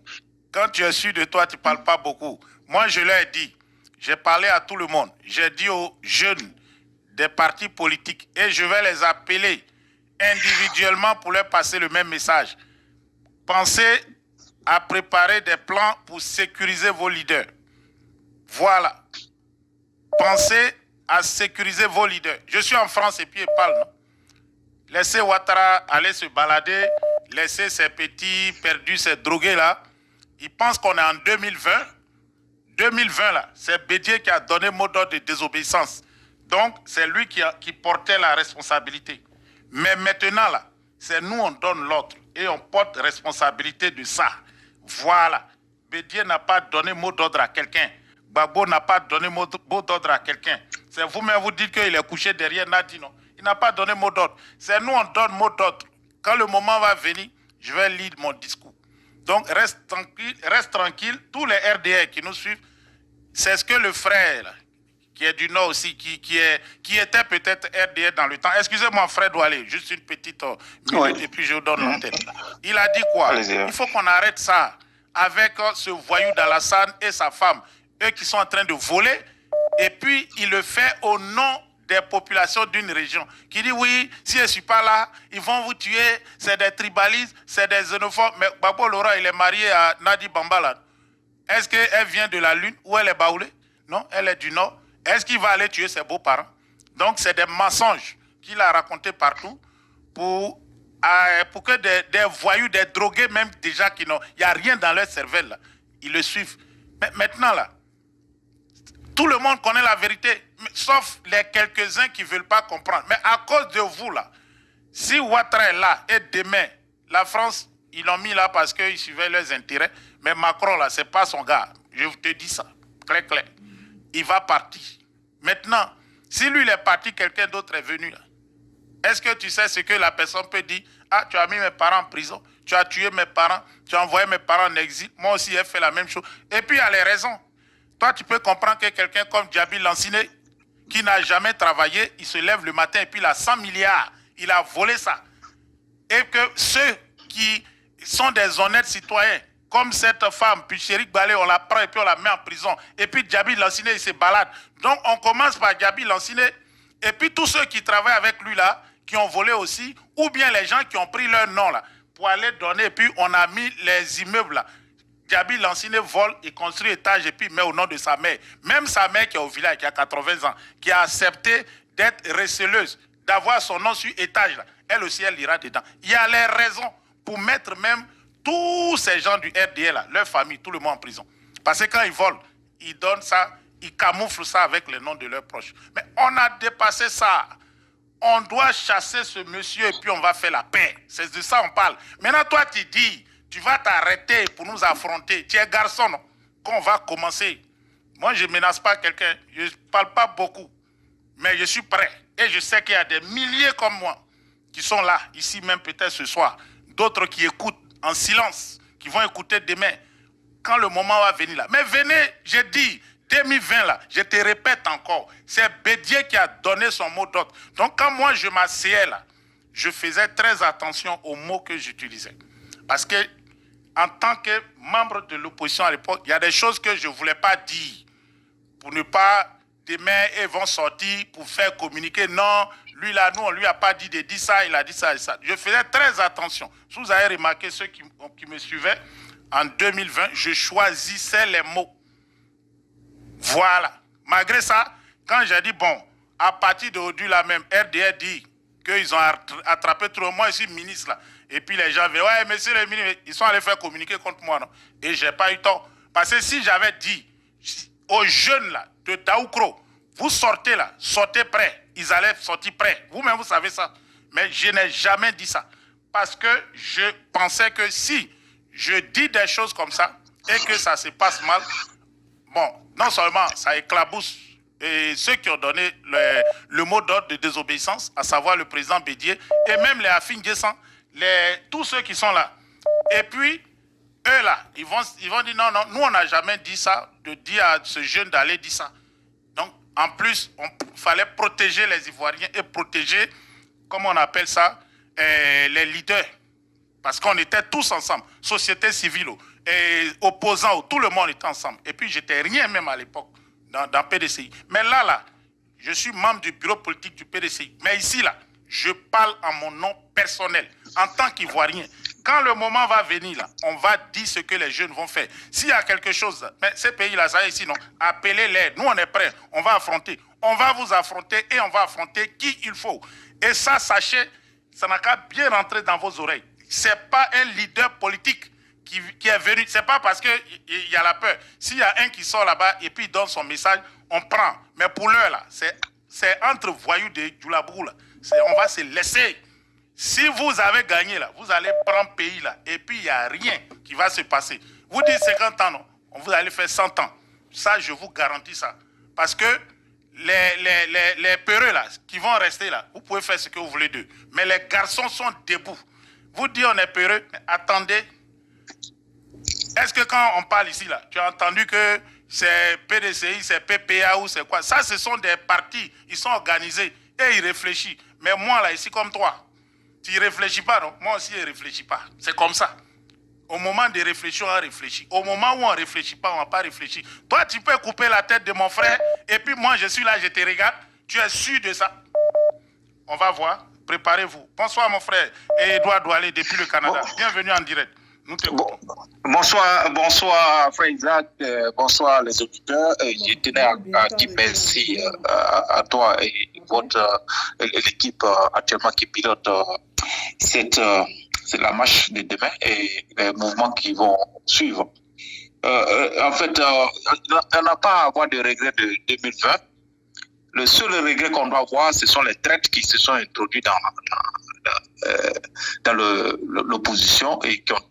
Quand tu es sûr de toi, tu ne parles pas beaucoup. Moi, je leur ai dit, j'ai parlé à tout le monde, j'ai dit aux jeunes des partis politiques et je vais les appeler individuellement pour leur passer le même message. Pensez à préparer des plans pour sécuriser vos leaders. Voilà. Pensez à sécuriser vos leaders. Je suis en France et puis il parle, non? Laissez Ouattara aller se balader, laissez ces petits perdus, ces drogués là. Ils pensent qu'on est en 2020. 2020 là, c'est Bédié qui a donné mot d'ordre de désobéissance. Donc, c'est lui qui portait la responsabilité. Mais maintenant là, c'est nous on donne l'ordre et on porte responsabilité de ça. Voilà. Bédié n'a pas donné mot d'ordre à quelqu'un. Gbagbo n'a pas donné mot d'ordre à quelqu'un. C'est vous-même vous dites qu'il est couché derrière Nadi, non? Il n'a pas donné mot d'ordre. C'est nous on donne mot d'ordre. Quand le moment va venir, je vais lire mon discours. Donc reste tranquille. Tous les RDR qui nous suivent, c'est ce que le frère là, qui est du Nord aussi, qui était peut-être RDR dans le temps. Excusez-moi, Fred Doualé, juste une petite minute et puis je vous donne l'antenne. Il a dit quoi? Il faut qu'on arrête ça avec ce voyou d'Alassane et sa femme, eux qui sont en train de voler, et puis il le fait au nom des populations d'une région, qui dit oui, si je ne suis pas là, ils vont vous tuer, c'est des tribalistes, c'est des xénophobes. Mais Gbagbo Laurent, il est marié à Nadi Bambala. Est-ce qu'elle vient de la Lune ou elle est baoulée? Non, elle est du Nord. Est-ce qu'il va aller tuer ses beaux-parents? Donc, c'est des mensonges qu'il a racontés partout pour que des voyous, des drogués, même déjà qui n'ont... Il n'y a rien dans leur cervelle, là. Ils le suivent. Mais maintenant, là, tout le monde connaît la vérité, sauf les quelques-uns qui ne veulent pas comprendre. Mais à cause de vous, là, si Ouattara est là et demain, la France, ils l'ont mis là parce qu'ils suivaient leurs intérêts, mais Macron, là, ce n'est pas son gars. Je te dis ça, clair. Il va partir. Maintenant, si lui, il est parti, quelqu'un d'autre est venu là. Est-ce que tu sais ce que la personne peut dire? Ah, tu as mis mes parents en prison, tu as tué mes parents, tu as envoyé mes parents en exil. Moi aussi, j'ai fait la même chose. Et puis, il y a les raisons. Toi, tu peux comprendre que quelqu'un comme Djaby Lanciné, qui n'a jamais travaillé, il se lève le matin et puis il a 100 milliards. Il a volé ça. Et que ceux qui sont des honnêtes citoyens, comme cette femme, puis Chéric Balé, on la prend et puis on la met en prison. Et puis Djaby Lanciné, il se balade. Donc, on commence par Djaby Lanciné. Et puis tous ceux qui travaillent avec lui là, qui ont volé aussi, ou bien les gens qui ont pris leur nom là, pour aller donner, et puis on a mis les immeubles là. Djaby Lanciné vole et construit étage et puis met au nom de sa mère. Même sa mère qui est au village, qui a 80 ans, qui a accepté d'être receleuse, d'avoir son nom sur étage là. Elle aussi, elle ira dedans. Il y a les raisons pour mettre même tous ces gens du RDA là, leur famille, tout le monde en prison. Parce que quand ils volent, ils donnent ça, ils camouflent ça avec le nom de leurs proches. Mais on a dépassé ça. On doit chasser ce monsieur et puis on va faire la paix. C'est de ça qu'on parle. Maintenant, toi, tu dis, tu vas t'arrêter pour nous affronter. Tu es garçon, non? Qu'on va commencer. Moi, je ne menace pas quelqu'un. Je ne parle pas beaucoup. Mais je suis prêt. Et je sais qu'il y a des milliers comme moi qui sont là, ici même peut-être ce soir. D'autres qui écoutent en silence, qui vont écouter demain. Quand le moment va venir là. Mais venez, j'ai dit, 2020 là, je te répète encore, c'est Bédié qui a donné son mot d'ordre. Donc quand moi je m'asseyais là, je faisais très attention aux mots que j'utilisais. Parce que en tant que membre de l'opposition à l'époque, il y a des choses que je ne voulais pas dire. Pour ne pas, demain, ils vont sortir pour faire communiquer. Non, lui là, nous, on ne lui a pas dit de dire ça, il a dit ça et ça. Je faisais très attention. Si vous avez remarqué, ceux qui me suivaient, en 2020, je choisissais les mots. Voilà. Malgré ça, quand j'ai dit, bon, à partir d'aujourd'hui, là même, RDR dit qu'ils ont attrapé trop. Moi, je suis ministre, là. Et puis les gens disaient, ouais, monsieur le ministre, ils sont allés faire communiquer contre moi, non? Et je n'ai pas eu tort. Parce que si j'avais dit aux jeunes, là, de Daoukro, vous sortez, là, sortez prêts. Ils allaient sortir prêts. Vous-même, vous savez ça. Mais je n'ai jamais dit ça. Parce que je pensais que si je dis des choses comme ça et que ça se passe mal, bon, non seulement ça éclabousse et ceux qui ont donné le mot d'ordre de désobéissance, à savoir le président Bédié, et même les Afin Guessan, tous ceux qui sont là. Et puis, eux là, ils vont dire non, nous on n'a jamais dit ça, de dire à ce jeune d'aller dire ça. Donc, en plus, il fallait protéger les Ivoiriens et protéger, comment on appelle ça, les leaders. Parce qu'on était tous ensemble, société civile, et opposants, tout le monde était ensemble. Et puis, j'étais rien même à l'époque, dans PDCI. Mais là, je suis membre du bureau politique du PDCI. Mais ici, là, je parle en mon nom personnel, en tant qu'Ivoirien. Quand le moment va venir, là, on va dire ce que les jeunes vont faire. S'il y a quelque chose, mais ces pays-là, ça y est, sinon, appelez-les. Nous, on est prêts. On va affronter. On va vous affronter et on va affronter qui il faut. Et ça, sachez, ça n'a qu'à bien rentrer dans vos oreilles. Ce n'est pas un leader politique qui est venu. Ce n'est pas parce qu'il y a la peur. S'il y a un qui sort là-bas et puis il donne son message, on prend. Mais pour l'heure, là, c'est entre voyous de Djoulabou, là. On va se laisser. Si vous avez gagné, là, vous allez prendre pays, là, et puis il n'y a rien qui va se passer. Vous dites 50 ans, non, vous allez faire 100 ans. Ça, je vous garantis ça. Parce que les peureux, là, qui vont rester là, vous pouvez faire ce que vous voulez d'eux. Mais les garçons sont debout. Vous dites on est peureux, mais attendez. Est-ce que quand on parle ici, là, tu as entendu que c'est PDCI, c'est PPA ou c'est quoi? Ça, ce sont des partis. Ils sont organisés et ils réfléchissent. Mais moi, là, ici, comme toi, tu ne réfléchis pas, non? Moi aussi, je ne réfléchis pas. C'est comme ça. Au moment de réfléchir, on réfléchit. Au moment où on ne réfléchit pas, on ne va pas réfléchir. Toi, tu peux couper la tête de mon frère et puis moi, je suis là, je te regarde. Tu es sûr de ça? On va voir. Préparez-vous. Bonsoir, mon frère. Et Edouard Doualé depuis le Canada. Bienvenue en direct. Nous t'écoutons. Bonsoir, frère Isaac. Bonsoir, les auditeurs. Je tenais à dire merci à toi et l'équipe actuellement qui pilote c'est la marche de demain et les mouvements qui vont suivre. En fait, on n'a pas à avoir de regrets de 2020. Le seul regret qu'on doit avoir, ce sont les traites qui se sont introduits dans l'opposition et qui ont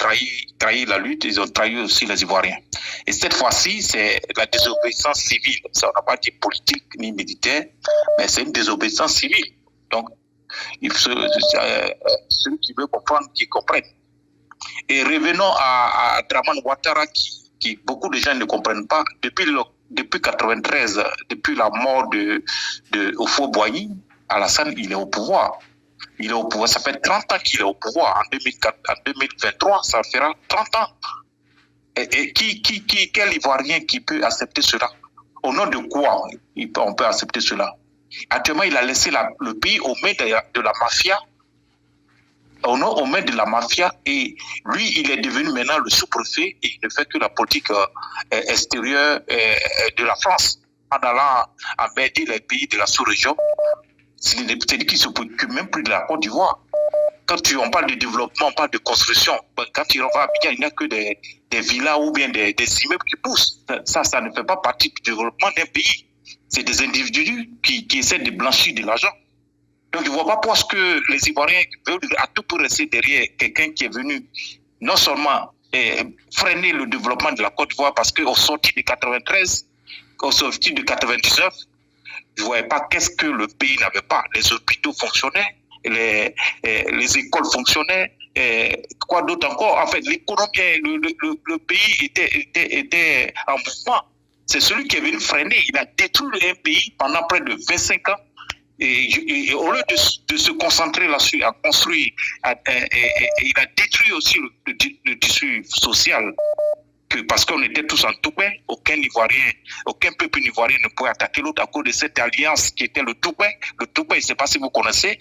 trahi la lutte. Ils ont trahi aussi les Ivoiriens. Et cette fois-ci, c'est la désobéissance civile. Ça, on n'a pas dit politique ni militaire, mais c'est une désobéissance civile. Donc, celui qui veut comprendre, qui comprenne. Et revenons à Dramane Ouattara, qui beaucoup de gens ne comprennent pas. Depuis 1993, depuis la mort de Houphouët-Boigny, Alassane, il est au pouvoir. Il est au pouvoir. Ça fait 30 ans qu'il est au pouvoir. En 2023, ça fera 30 ans. Et quel Ivoirien qui peut accepter cela? Au nom de quoi on peut accepter cela? Actuellement, il a laissé le pays aux mains de la mafia. Aux mains de la mafia. Et lui, il est devenu maintenant le sous-préfet et il ne fait que la politique extérieure de la France en allant emmerder les pays de la sous-région. C'est-à-dire qu'il ne se préoccupe même plus de la Côte d'Ivoire. Quand on parle de développement, on parle de construction. Quand il va à Abidjan, il n'y a que des villas ou bien des immeubles qui poussent. Ça ne fait pas partie du développement d'un pays. C'est des individus qui essaient de blanchir de l'argent. Donc, je ne vois pas pourquoi que les Ivoiriens veulent à tout pour rester derrière quelqu'un qui est venu non seulement freiner le développement de la Côte d'Ivoire parce qu'au sorti de 93, au sorti de 99, je ne voyais pas qu'est-ce que le pays n'avait pas. Les hôpitaux fonctionnaient, les écoles fonctionnaient, quoi d'autre encore. En fait, l'économie, le pays était en mouvement. C'est celui qui est venu freiner. Il a détruit un pays pendant près de 25 ans. Et au lieu de se concentrer là-dessus, à construire, il a détruit aussi le tissu social. Parce qu'on était tous en Toubé, aucun peuple ivoirien ne pouvait attaquer l'autre à cause de cette alliance qui était le Toubé. Le Toubé, je ne sais pas si vous connaissez,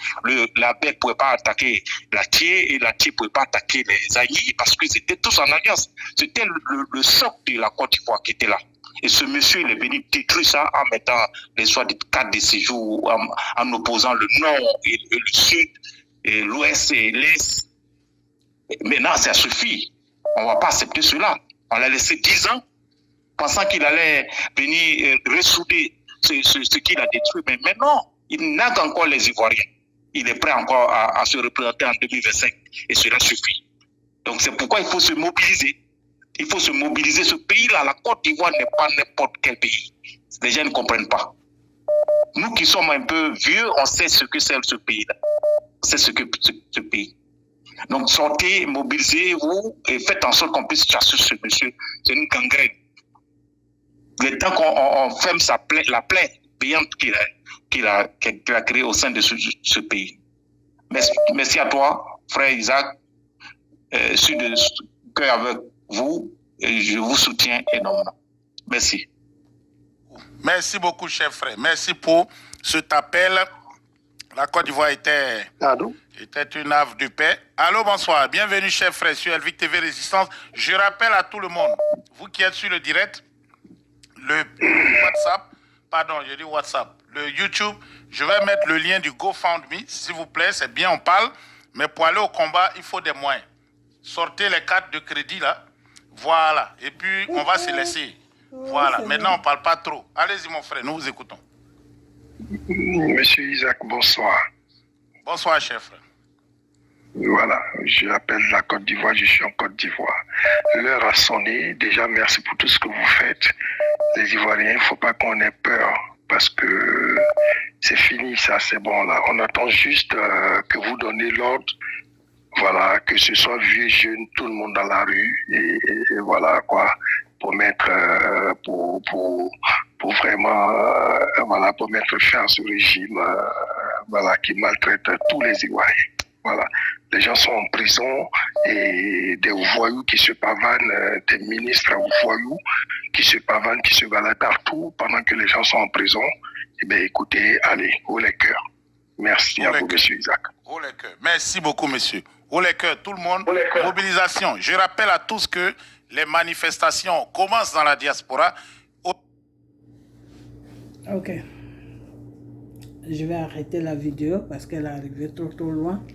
la baie ne pouvait pas attaquer la Thié et la Thié ne pouvait pas attaquer les Aïe parce qu'ils étaient tous en alliance. C'était le socle de la Côte d'Ivoire qui était là. Et ce monsieur, il est venu détruire ça en mettant les choix de cartes de séjour, en opposant le nord et le sud, et l'ouest et l'est. Maintenant, ça suffit. On ne va pas accepter cela. On l'a laissé 10 ans, pensant qu'il allait venir ressouder ce qu'il a détruit. Mais maintenant, il n'a qu'encore les Ivoiriens. Il est prêt encore à se représenter en 2025. Et cela suffit. Donc c'est pourquoi il faut se mobiliser. Il faut se mobiliser. Ce pays-là, la Côte d'Ivoire n'est pas n'importe quel pays. Les gens ne comprennent pas. Nous qui sommes un peu vieux, on sait ce que c'est ce pays-là. On sait ce que ce pays. Donc sortez, mobilisez-vous et faites en sorte qu'on puisse chasser ce monsieur. C'est une gangrène. Le temps qu'on ferme la plaie payante qu'il a créée au sein de ce pays. Merci à toi, frère Isaac. Je suis de cœur avec vous et je vous soutiens énormément. Merci. Merci beaucoup, cher frère. Merci pour cet appel. La Côte d'Ivoire était une havre de paix. Allô, bonsoir. Bienvenue, cher frère, sur Elvic TV Résistance. Je rappelle à tout le monde, vous qui êtes sur le direct, le WhatsApp, pardon, je dis WhatsApp, le YouTube, je vais mettre le lien du GoFundMe, s'il vous plaît, c'est bien, on parle, mais pour aller au combat, il faut des moyens. Sortez les cartes de crédit, là, voilà, et puis on va se laisser. Voilà, maintenant on ne parle pas trop. Allez-y, mon frère, nous vous écoutons. Monsieur Isaac, bonsoir. Bonsoir, chef. Voilà, je appelle la Côte d'Ivoire, je suis en Côte d'Ivoire. L'heure a sonné, déjà merci pour tout ce que vous faites. Les Ivoiriens, il ne faut pas qu'on ait peur, parce que c'est fini ça, c'est bon là. On attend juste que vous donnez l'ordre, voilà, que ce soit vieux, jeune, tout le monde dans la rue, et voilà quoi, pour mettre, pour vraiment, voilà, pour mettre fin à ce régime, voilà, qui maltraite tous les Ivoiriens. Voilà, les gens sont en prison et des voyous qui se pavanent, des ministres voyous qui se pavanent, qui se baladent partout pendant que les gens sont en prison. Eh bien, écoutez, allez, haut les cœurs. Merci à vous, monsieur Isaac. Haut les cœurs. Merci beaucoup, monsieur. Haut les cœurs, tout le monde. Mobilisation. Je rappelle à tous que les manifestations commencent dans la diaspora. Ok. Je vais arrêter la vidéo parce qu'elle est arrivée trop loin.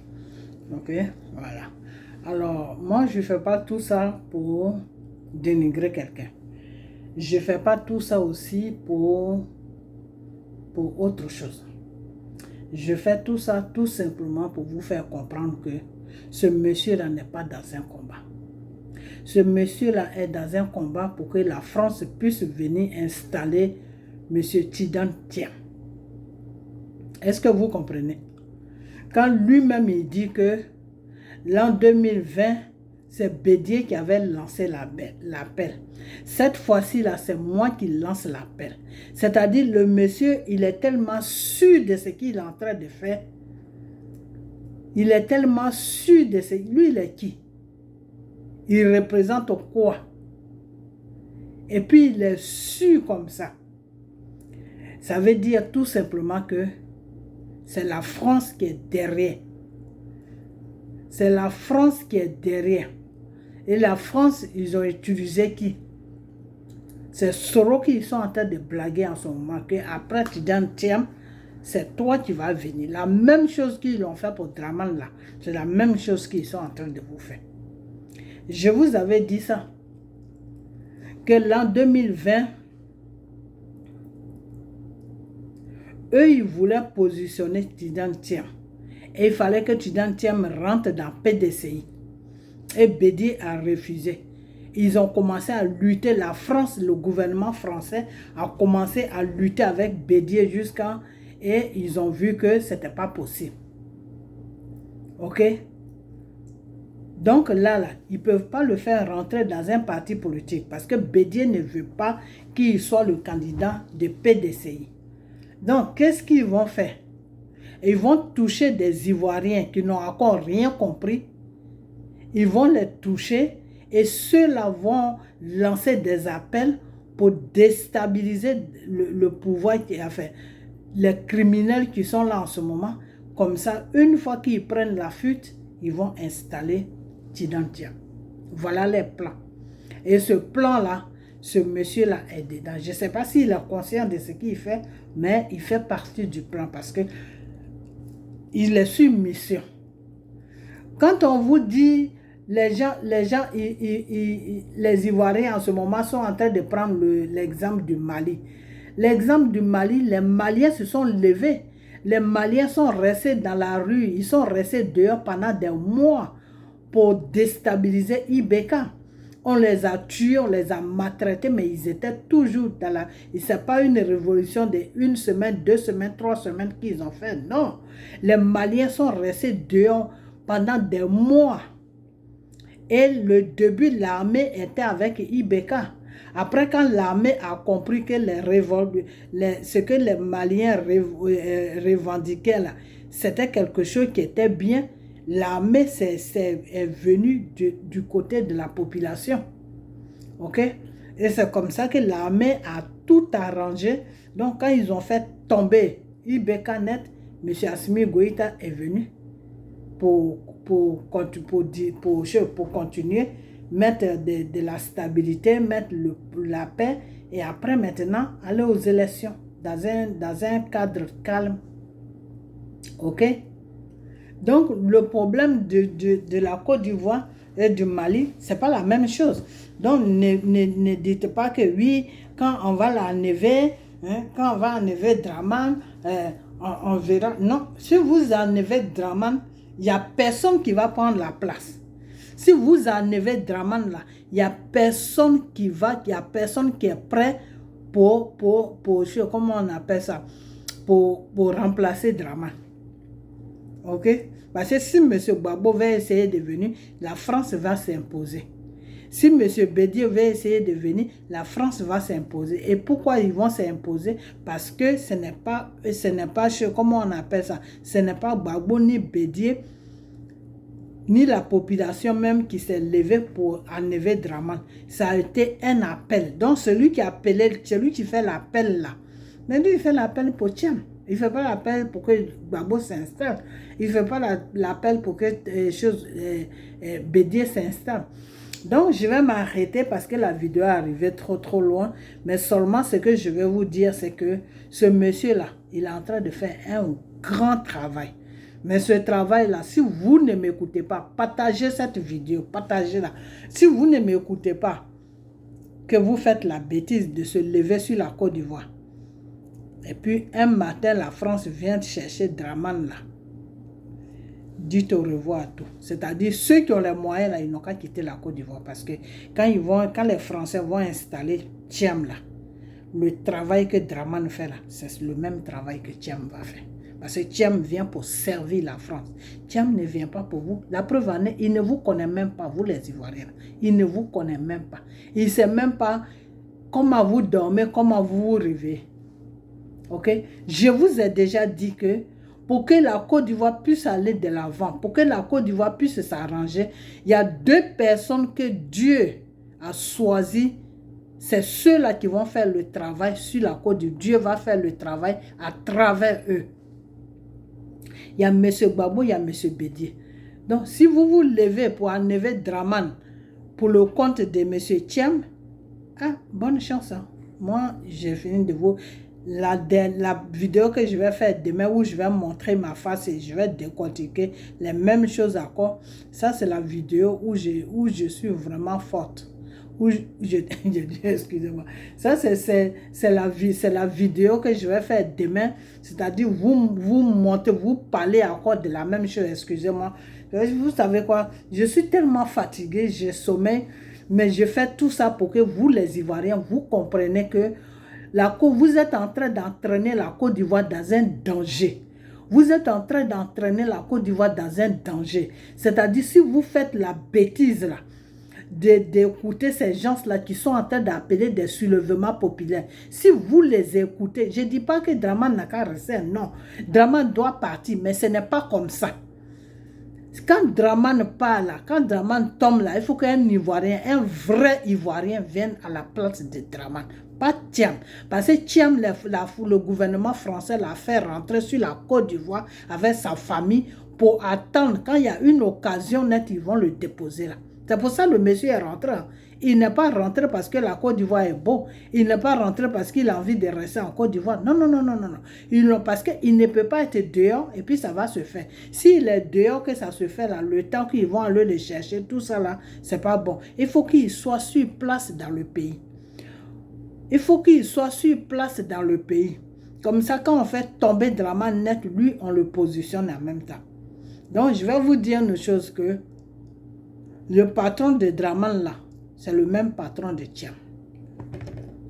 Ok, voilà. Alors, moi, je ne fais pas tout ça pour dénigrer quelqu'un. Je ne fais pas tout ça aussi pour autre chose. Je fais tout ça tout simplement pour vous faire comprendre que ce monsieur-là n'est pas dans un combat. Ce monsieur-là est dans un combat pour que la France puisse venir installer monsieur Tidan Tiem. Est-ce que vous comprenez? Quand lui-même il dit que l'an 2020, c'est Bédier qui avait lancé l'appel. Cette fois-ci, là, c'est moi qui lance l'appel. C'est-à-dire, le monsieur, il est tellement sûr de ce qu'il est en train de faire. Il est tellement sûr de ce... Lui, il est qui? Il représente quoi? Et puis, il est sûr comme ça. Ça veut dire tout simplement que c'est la France qui est derrière. C'est la France qui est derrière. Et la France, ils ont utilisé qui? C'est Soro qui sont en train de blaguer en ce moment. Après Tidan Tiem, c'est toi qui vas venir. La même chose qu'ils ont fait pour Draman là. C'est la même chose qu'ils sont en train de vous faire. Je vous avais dit ça. Que l'an 2020, eux, ils voulaient positionner Tidan Tiem. Et il fallait que Tidan Tiem rentre dans PDCI. Et Bédier a refusé. Ils ont commencé à lutter. La France, le gouvernement français a commencé à lutter avec Bédier jusqu'à... Et ils ont vu que ce n'était pas possible. Ok? Donc là, ils ne peuvent pas le faire rentrer dans un parti politique. Parce que Bédier ne veut pas qu'il soit le candidat de PDCI. Donc, qu'est-ce qu'ils vont faire? Ils vont toucher des Ivoiriens qui n'ont encore rien compris. Ils vont les toucher et ceux-là vont lancer des appels pour déstabiliser le pouvoir qui a fait. Les criminels qui sont là en ce moment, comme ça, une fois qu'ils prennent la fuite, ils vont installer Tidan Tiem. Voilà les plans. Et ce plan-là, ce monsieur-là est dedans. Je ne sais pas s'il est conscient de ce qu'il fait, mais il fait partie du plan parce que il est sur mission. Quand on vous dit, les Ivoiriens en ce moment sont en train de prendre l'exemple du Mali. L'exemple du Mali, les Maliens se sont levés. Les Maliens sont restés dans la rue. Ils sont restés dehors pendant des mois pour déstabiliser Ibeka. On les a tués, on les a maltraités, mais ils étaient toujours dans la... Ce n'est pas une révolution de 1 semaine, 2 semaines, 3 semaines qu'ils ont fait. Non. Les Maliens sont restés dehors pendant des mois. Et le début, l'armée était avec Ibeka. Après, quand l'armée a compris que ce que les Maliens revendiquaient là, c'était quelque chose qui était bien, l'armée est venue du côté de la population. Ok? Et c'est comme ça que l'armée a tout arrangé. Donc, quand ils ont fait tomber IBK-net, M. Assimi Goïta est venu pour continuer, mettre de la stabilité, mettre la paix, et après, maintenant, aller aux élections dans un cadre calme. OK? Donc, le problème de la Côte d'Ivoire et du Mali, ce n'est pas la même chose. Donc, ne dites pas que oui, quand on va l'enlever, quand on va enlever Draman, on verra. Non, si vous enlevez Draman, il n'y a personne qui va prendre la place. Si vous enlevez Draman là, il n'y a personne qui est prêt pour comment on appelle ça, pour remplacer Draman. OK? Parce que si M. Gbagbo va essayer de venir, la France va s'imposer. Si M. Bédié veut essayer de venir, la France va s'imposer. Et pourquoi ils vont s'imposer? Parce que ce n'est pas, comment on appelle ça? Ce n'est pas Gbagbo ni Bédié, ni la population même qui s'est levée pour enlever Draman. Ça a été un appel. Donc celui qui a appelé, celui qui fait l'appel là, mais lui il fait l'appel pour Thiam. Il ne fait pas l'appel pour que Gbagbo s'installe. Il ne fait pas l'appel pour que Bédié s'installe. Donc, je vais m'arrêter parce que la vidéo est arrivée trop loin. Mais seulement ce que je vais vous dire, c'est que ce monsieur-là, il est en train de faire un grand travail. Mais ce travail-là, si vous ne m'écoutez pas, partagez cette vidéo, partagez-la. Si vous ne m'écoutez pas, que vous faites la bêtise de se lever sur la Côte d'Ivoire, et puis un matin, la France vient chercher Draman là, dites au revoir à tout. C'est-à-dire, ceux qui ont les moyens, là, ils n'ont qu'à quitter la Côte d'Ivoire. Parce que quand les Français vont installer Thiam là, le travail que Draman fait là, c'est le même travail que Thiam va faire. Parce que Thiam vient pour servir la France. Thiam ne vient pas pour vous. La preuve en est, il ne vous connaît même pas, vous les Ivoiriens. Il ne vous connaît même pas. Il ne sait même pas comment vous dormez, comment vous rêvez. OK? Je vous ai déjà dit que pour que la Côte d'Ivoire puisse aller de l'avant, pour que la Côte d'Ivoire puisse s'arranger, il y a deux personnes que Dieu a choisies. C'est ceux-là qui vont faire le travail sur la Côte d'Ivoire. Dieu va faire le travail à travers eux. Il y a M. Gbagbo, il y a M. Bédié. Donc, si vous vous levez pour enlever Draman pour le compte de M. Thiam, bonne chance. Hein? Moi, j'ai fini de vous... La vidéo que je vais faire demain où je vais montrer ma face et je vais décortiquer les mêmes choses encore. Ça, c'est la vidéo où je suis vraiment forte. Excusez-moi. Ça, c'est la vidéo que je vais faire demain. C'est-à-dire, vous montez, vous parlez encore de la même chose. Excusez-moi. Vous savez quoi? Je suis tellement fatiguée, j'ai sommeil. Mais je fais tout ça pour que vous, les Ivoiriens, vous compreniez que vous êtes en train d'entraîner la Côte d'Ivoire dans un danger. Vous êtes en train d'entraîner la Côte d'Ivoire dans un danger. C'est-à-dire, si vous faites la bêtise là, d'écouter ces gens-là qui sont en train d'appeler des soulèvements populaires, si vous les écoutez, je ne dis pas que Draman n'a qu'à rester, non. Draman doit partir, mais ce n'est pas comme ça. Quand Draman part là, quand Draman tombe là, il faut qu'un Ivoirien, un vrai Ivoirien vienne à la place de Draman. Pas Thiam. Parce que Thiam, le gouvernement français l'a fait rentrer sur la Côte d'Ivoire avec sa famille pour attendre. Quand il y a une occasion nette, ils vont le déposer là. C'est pour ça que le monsieur est rentré. Il n'est pas rentré parce que la Côte d'Ivoire est beau. Il n'est pas rentré parce qu'il a envie de rester en Côte d'Ivoire. Non, non, non, non, non. Parce qu'il ne peut pas être dehors et puis ça va se faire. S'il est dehors que ça se fait là, le temps qu'ils vont aller le chercher, tout ça là, c'est pas bon. Il faut qu'il soit sur place dans le pays. Il faut qu'il soit sur place dans le pays. Comme ça, quand on fait tomber Draman net, lui, on le positionne en même temps. Donc, je vais vous dire une chose que le patron de Draman là, c'est le même patron de Thiam.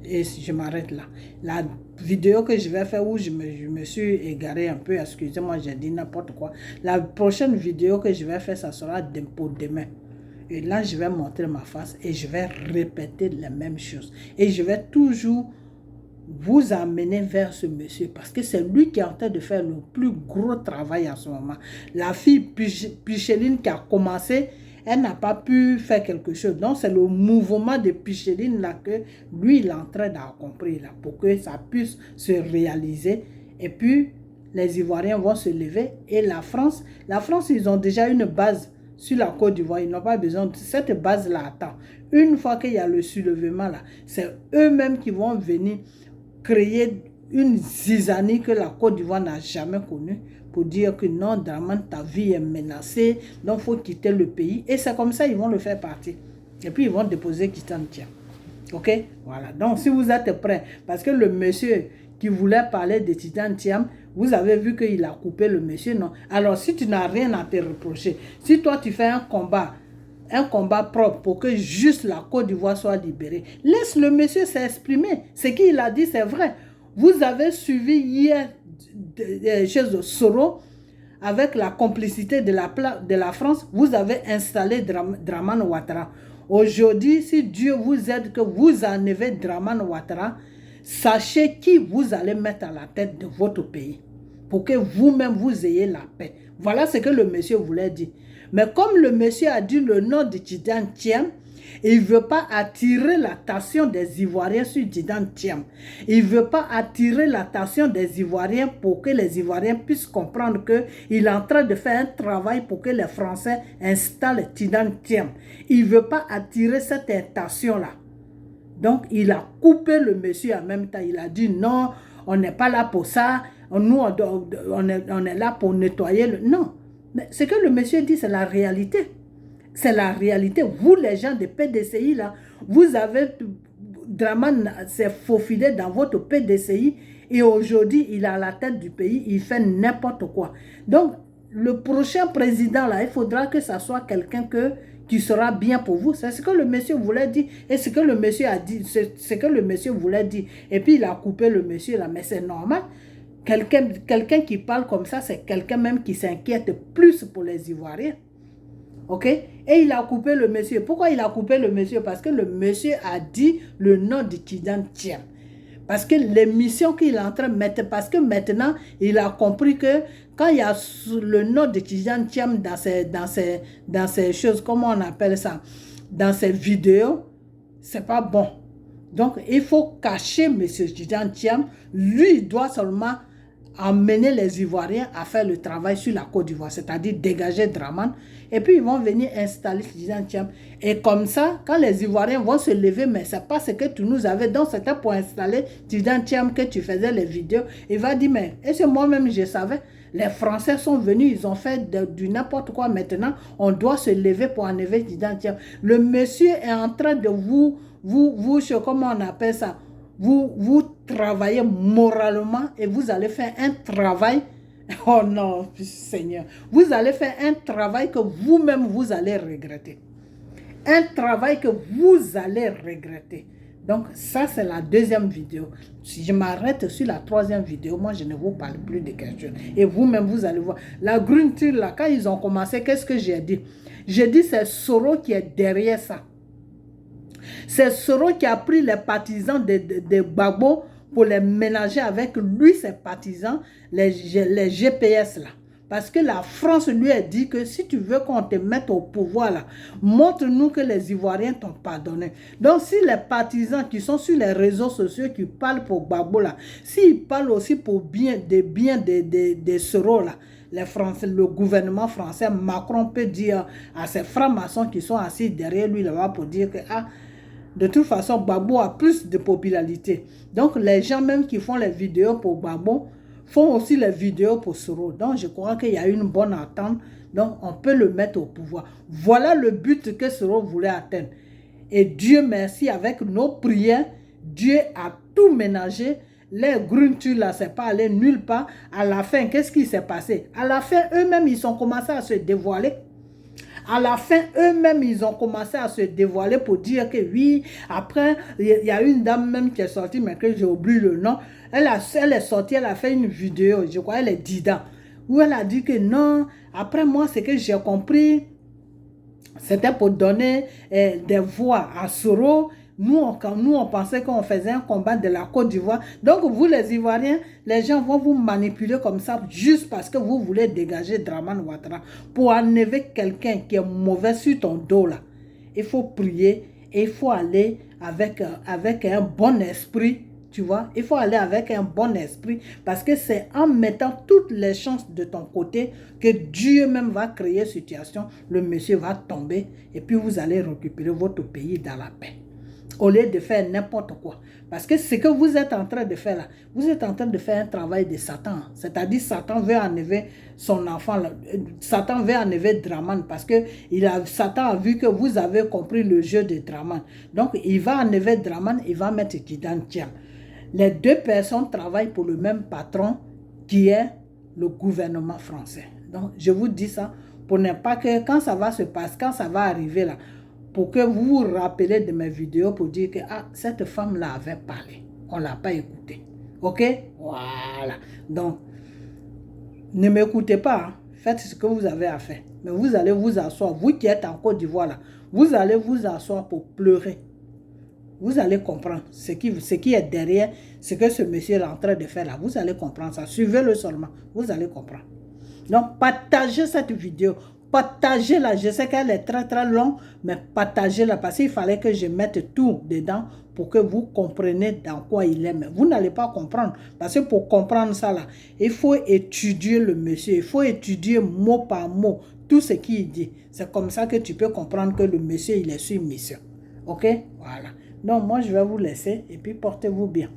Et je m'arrête là. La vidéo que je vais faire où je me suis égaré un peu, excusez-moi, j'ai dit n'importe quoi. La prochaine vidéo que je vais faire, ça sera pour demain. Et là, je vais montrer ma face et je vais répéter les mêmes choses. Et je vais toujours vous amener vers ce monsieur parce que c'est lui qui est en train de faire le plus gros travail en ce moment. La fille Picheline qui a commencé, elle n'a pas pu faire quelque chose. Donc, c'est le mouvement de Picheline là que lui, il est en train d'accomplir là, pour que ça puisse se réaliser. Et puis, les Ivoiriens vont se lever. Et la France, ils ont déjà une base sur la Côte d'Ivoire. Ils n'ont pas besoin de cette base-là. Attends, une fois qu'il y a le soulèvement là, c'est eux-mêmes qui vont venir créer une zizanie que la Côte d'Ivoire n'a jamais connue, pour dire que non, Dramane, ta vie est menacée, donc il faut quitter le pays. Et c'est comme ça ils vont le faire partir. Et puis ils vont déposer Titan Thiam. Ok? Voilà. Donc si vous êtes prêts, parce que le monsieur qui voulait parler de Titan Thiam, vous avez vu qu'il a coupé le monsieur, non? Alors si tu n'as rien à te reprocher, si toi tu fais un combat propre pour que juste la Côte d'Ivoire soit libérée, laisse le monsieur s'exprimer. Ce qu'il a dit, c'est vrai. Vous avez suivi hier chez Soro, avec la complicité de la France, vous avez installé Dramane Ouattara. Aujourd'hui, si Dieu vous aide que vous enlevez Dramane Ouattara, sachez qui vous allez mettre à la tête de votre pays, pour que vous-même vous ayez la paix. Voilà ce que le monsieur voulait dire. Mais comme le monsieur a dit le nom de Titan Thiam, il ne veut pas attirer l'attention des Ivoiriens sur Titan Thiam. Il ne veut pas attirer l'attention des Ivoiriens pour que les Ivoiriens puissent comprendre qu'il est en train de faire un travail pour que les Français installent Titan Thiam. Il ne veut pas attirer cette intention-là. Donc, il a coupé le monsieur en même temps. Il a dit non, on n'est pas là pour ça. Nous, on est là pour nettoyer le... Non. Mais ce que le monsieur dit, c'est la réalité. C'est la réalité. Vous, les gens de PDCI, là, vous avez... Dramane s'est faufilé dans votre PDCI et aujourd'hui, il est à la tête du pays, il fait n'importe quoi. Donc, le prochain président, là, il faudra que ça soit quelqu'un qui sera bien pour vous. C'est ce que le monsieur voulait dire et ce que le monsieur a dit, c'est ce que le monsieur voulait dire. Et puis, il a coupé le monsieur, là, mais c'est normal. Quelqu'un qui parle comme ça, c'est quelqu'un même qui s'inquiète plus pour les Ivoiriens. Ok? Et il a coupé le monsieur. Pourquoi il a coupé le monsieur? Parce que le monsieur a dit le nom de Titan Thiam. Parce que l'émission qu'il est en train de mettre, parce que maintenant, il a compris que quand il y a le nom de Titan Thiam dans ces choses, comment on appelle ça? Dans ces vidéos, c'est pas bon. Donc, il faut cacher M. Titan Thiam. Lui, il doit seulement emmener les Ivoiriens à faire le travail sur la Côte d'Ivoire, c'est-à-dire dégager Dramane. Et puis, ils vont venir installer Titan Thiam. Et comme ça, quand les Ivoiriens vont se lever, mais ce n'est pas ce que tu nous avais, donc c'était pour installer Titan Thiam que tu faisais les vidéos. Il va dire, mais est-ce que moi-même je savais? Les Français sont venus, ils ont fait du n'importe quoi. Maintenant, on doit se lever pour enlever Titan Thiam. Le monsieur est en train de vous comment on appelle ça? Vous travaillez moralement et vous allez faire un travail. Oh non, Seigneur. Vous allez faire un travail que vous-même vous allez regretter. Un travail que vous allez regretter. Donc, ça, c'est la deuxième vidéo. Si je m'arrête sur la troisième vidéo, moi, je ne vous parle plus de questions. Et vous-même, vous allez voir. La Green Team, là, quand ils ont commencé, qu'est-ce que j'ai dit? J'ai dit, c'est Soro qui est derrière ça. C'est Soro qui a pris les partisans de Gbagbo pour les mélanger avec lui, ses partisans, les GPS là. Parce que la France lui a dit que si tu veux qu'on te mette au pouvoir là, montre-nous que les Ivoiriens t'ont pardonné. Donc si les partisans qui sont sur les réseaux sociaux qui parlent pour Gbagbo là, s'ils parlent aussi pour des Soro là, les Français, le gouvernement français, Macron peut dire à ces francs-maçons qui sont assis derrière lui là-bas pour dire que de toute façon, Gbagbo a plus de popularité. Donc, les gens même qui font les vidéos pour Gbagbo font aussi les vidéos pour Soro. Donc, je crois qu'il y a une bonne entente. Donc, on peut le mettre au pouvoir. Voilà le but que Soro voulait atteindre. Et Dieu merci, avec nos prières, Dieu a tout ménagé. Les Gruntus là, c'est pas allé nulle part. À la fin, qu'est-ce qui s'est passé? À la fin, eux-mêmes, ils ont commencé à se dévoiler. À la fin, eux-mêmes, ils ont commencé à se dévoiler pour dire que oui, après, il y a une dame même qui est sortie, mais que j'ai oublié le nom. Elle est sortie, elle a fait une vidéo, je crois, elle est Dida, où elle a dit que non, après moi, ce que j'ai compris, c'était pour donner des voix à Soro. Nous, on pensait qu'on faisait un combat de la Côte d'Ivoire. Donc, vous, les Ivoiriens, les gens vont vous manipuler comme ça juste parce que vous voulez dégager Dramane Ouattara pour enlever quelqu'un qui est mauvais sur ton dos, là. Il faut prier et il faut aller avec un bon esprit, tu vois. Il faut aller avec un bon esprit parce que c'est en mettant toutes les chances de ton côté que Dieu même va créer une situation. Le monsieur va tomber et puis vous allez récupérer votre pays dans la paix. Au lieu de faire n'importe quoi. Parce que ce que vous êtes en train de faire là, vous êtes en train de faire un travail de Satan. C'est-à-dire Satan veut enlever son enfant. Là. Satan veut enlever Dramane parce que Satan a vu que vous avez compris le jeu de Dramane. Donc il va enlever Dramane, il va mettre Tidan Tiam. Les deux personnes travaillent pour le même patron qui est le gouvernement français. Donc je vous dis ça pour ne pas que quand ça va se passer, quand ça va arriver là, pour que vous vous rappelez de mes vidéos pour dire que cette femme-là avait parlé. On ne l'a pas écoutée. Ok? Voilà. Donc, ne m'écoutez pas. Hein. Faites ce que vous avez à faire. Mais vous allez vous asseoir. Vous qui êtes en Côte d'Ivoire là, vous allez vous asseoir pour pleurer. Vous allez comprendre ce qui est derrière ce que ce monsieur est en train de faire là. Vous allez comprendre ça. Suivez-le seulement. Vous allez comprendre. Donc, partagez cette vidéo. Partagez-la, je sais qu'elle est très très longue, mais partagez-la parce qu'il fallait que je mette tout dedans pour que vous compreniez dans quoi il est. Mais vous n'allez pas comprendre parce que pour comprendre ça là, il faut étudier le monsieur, il faut étudier mot par mot tout ce qu'il dit. C'est comme ça que tu peux comprendre que le monsieur il est sur mission. Ok? Voilà. Donc moi je vais vous laisser et puis portez-vous bien.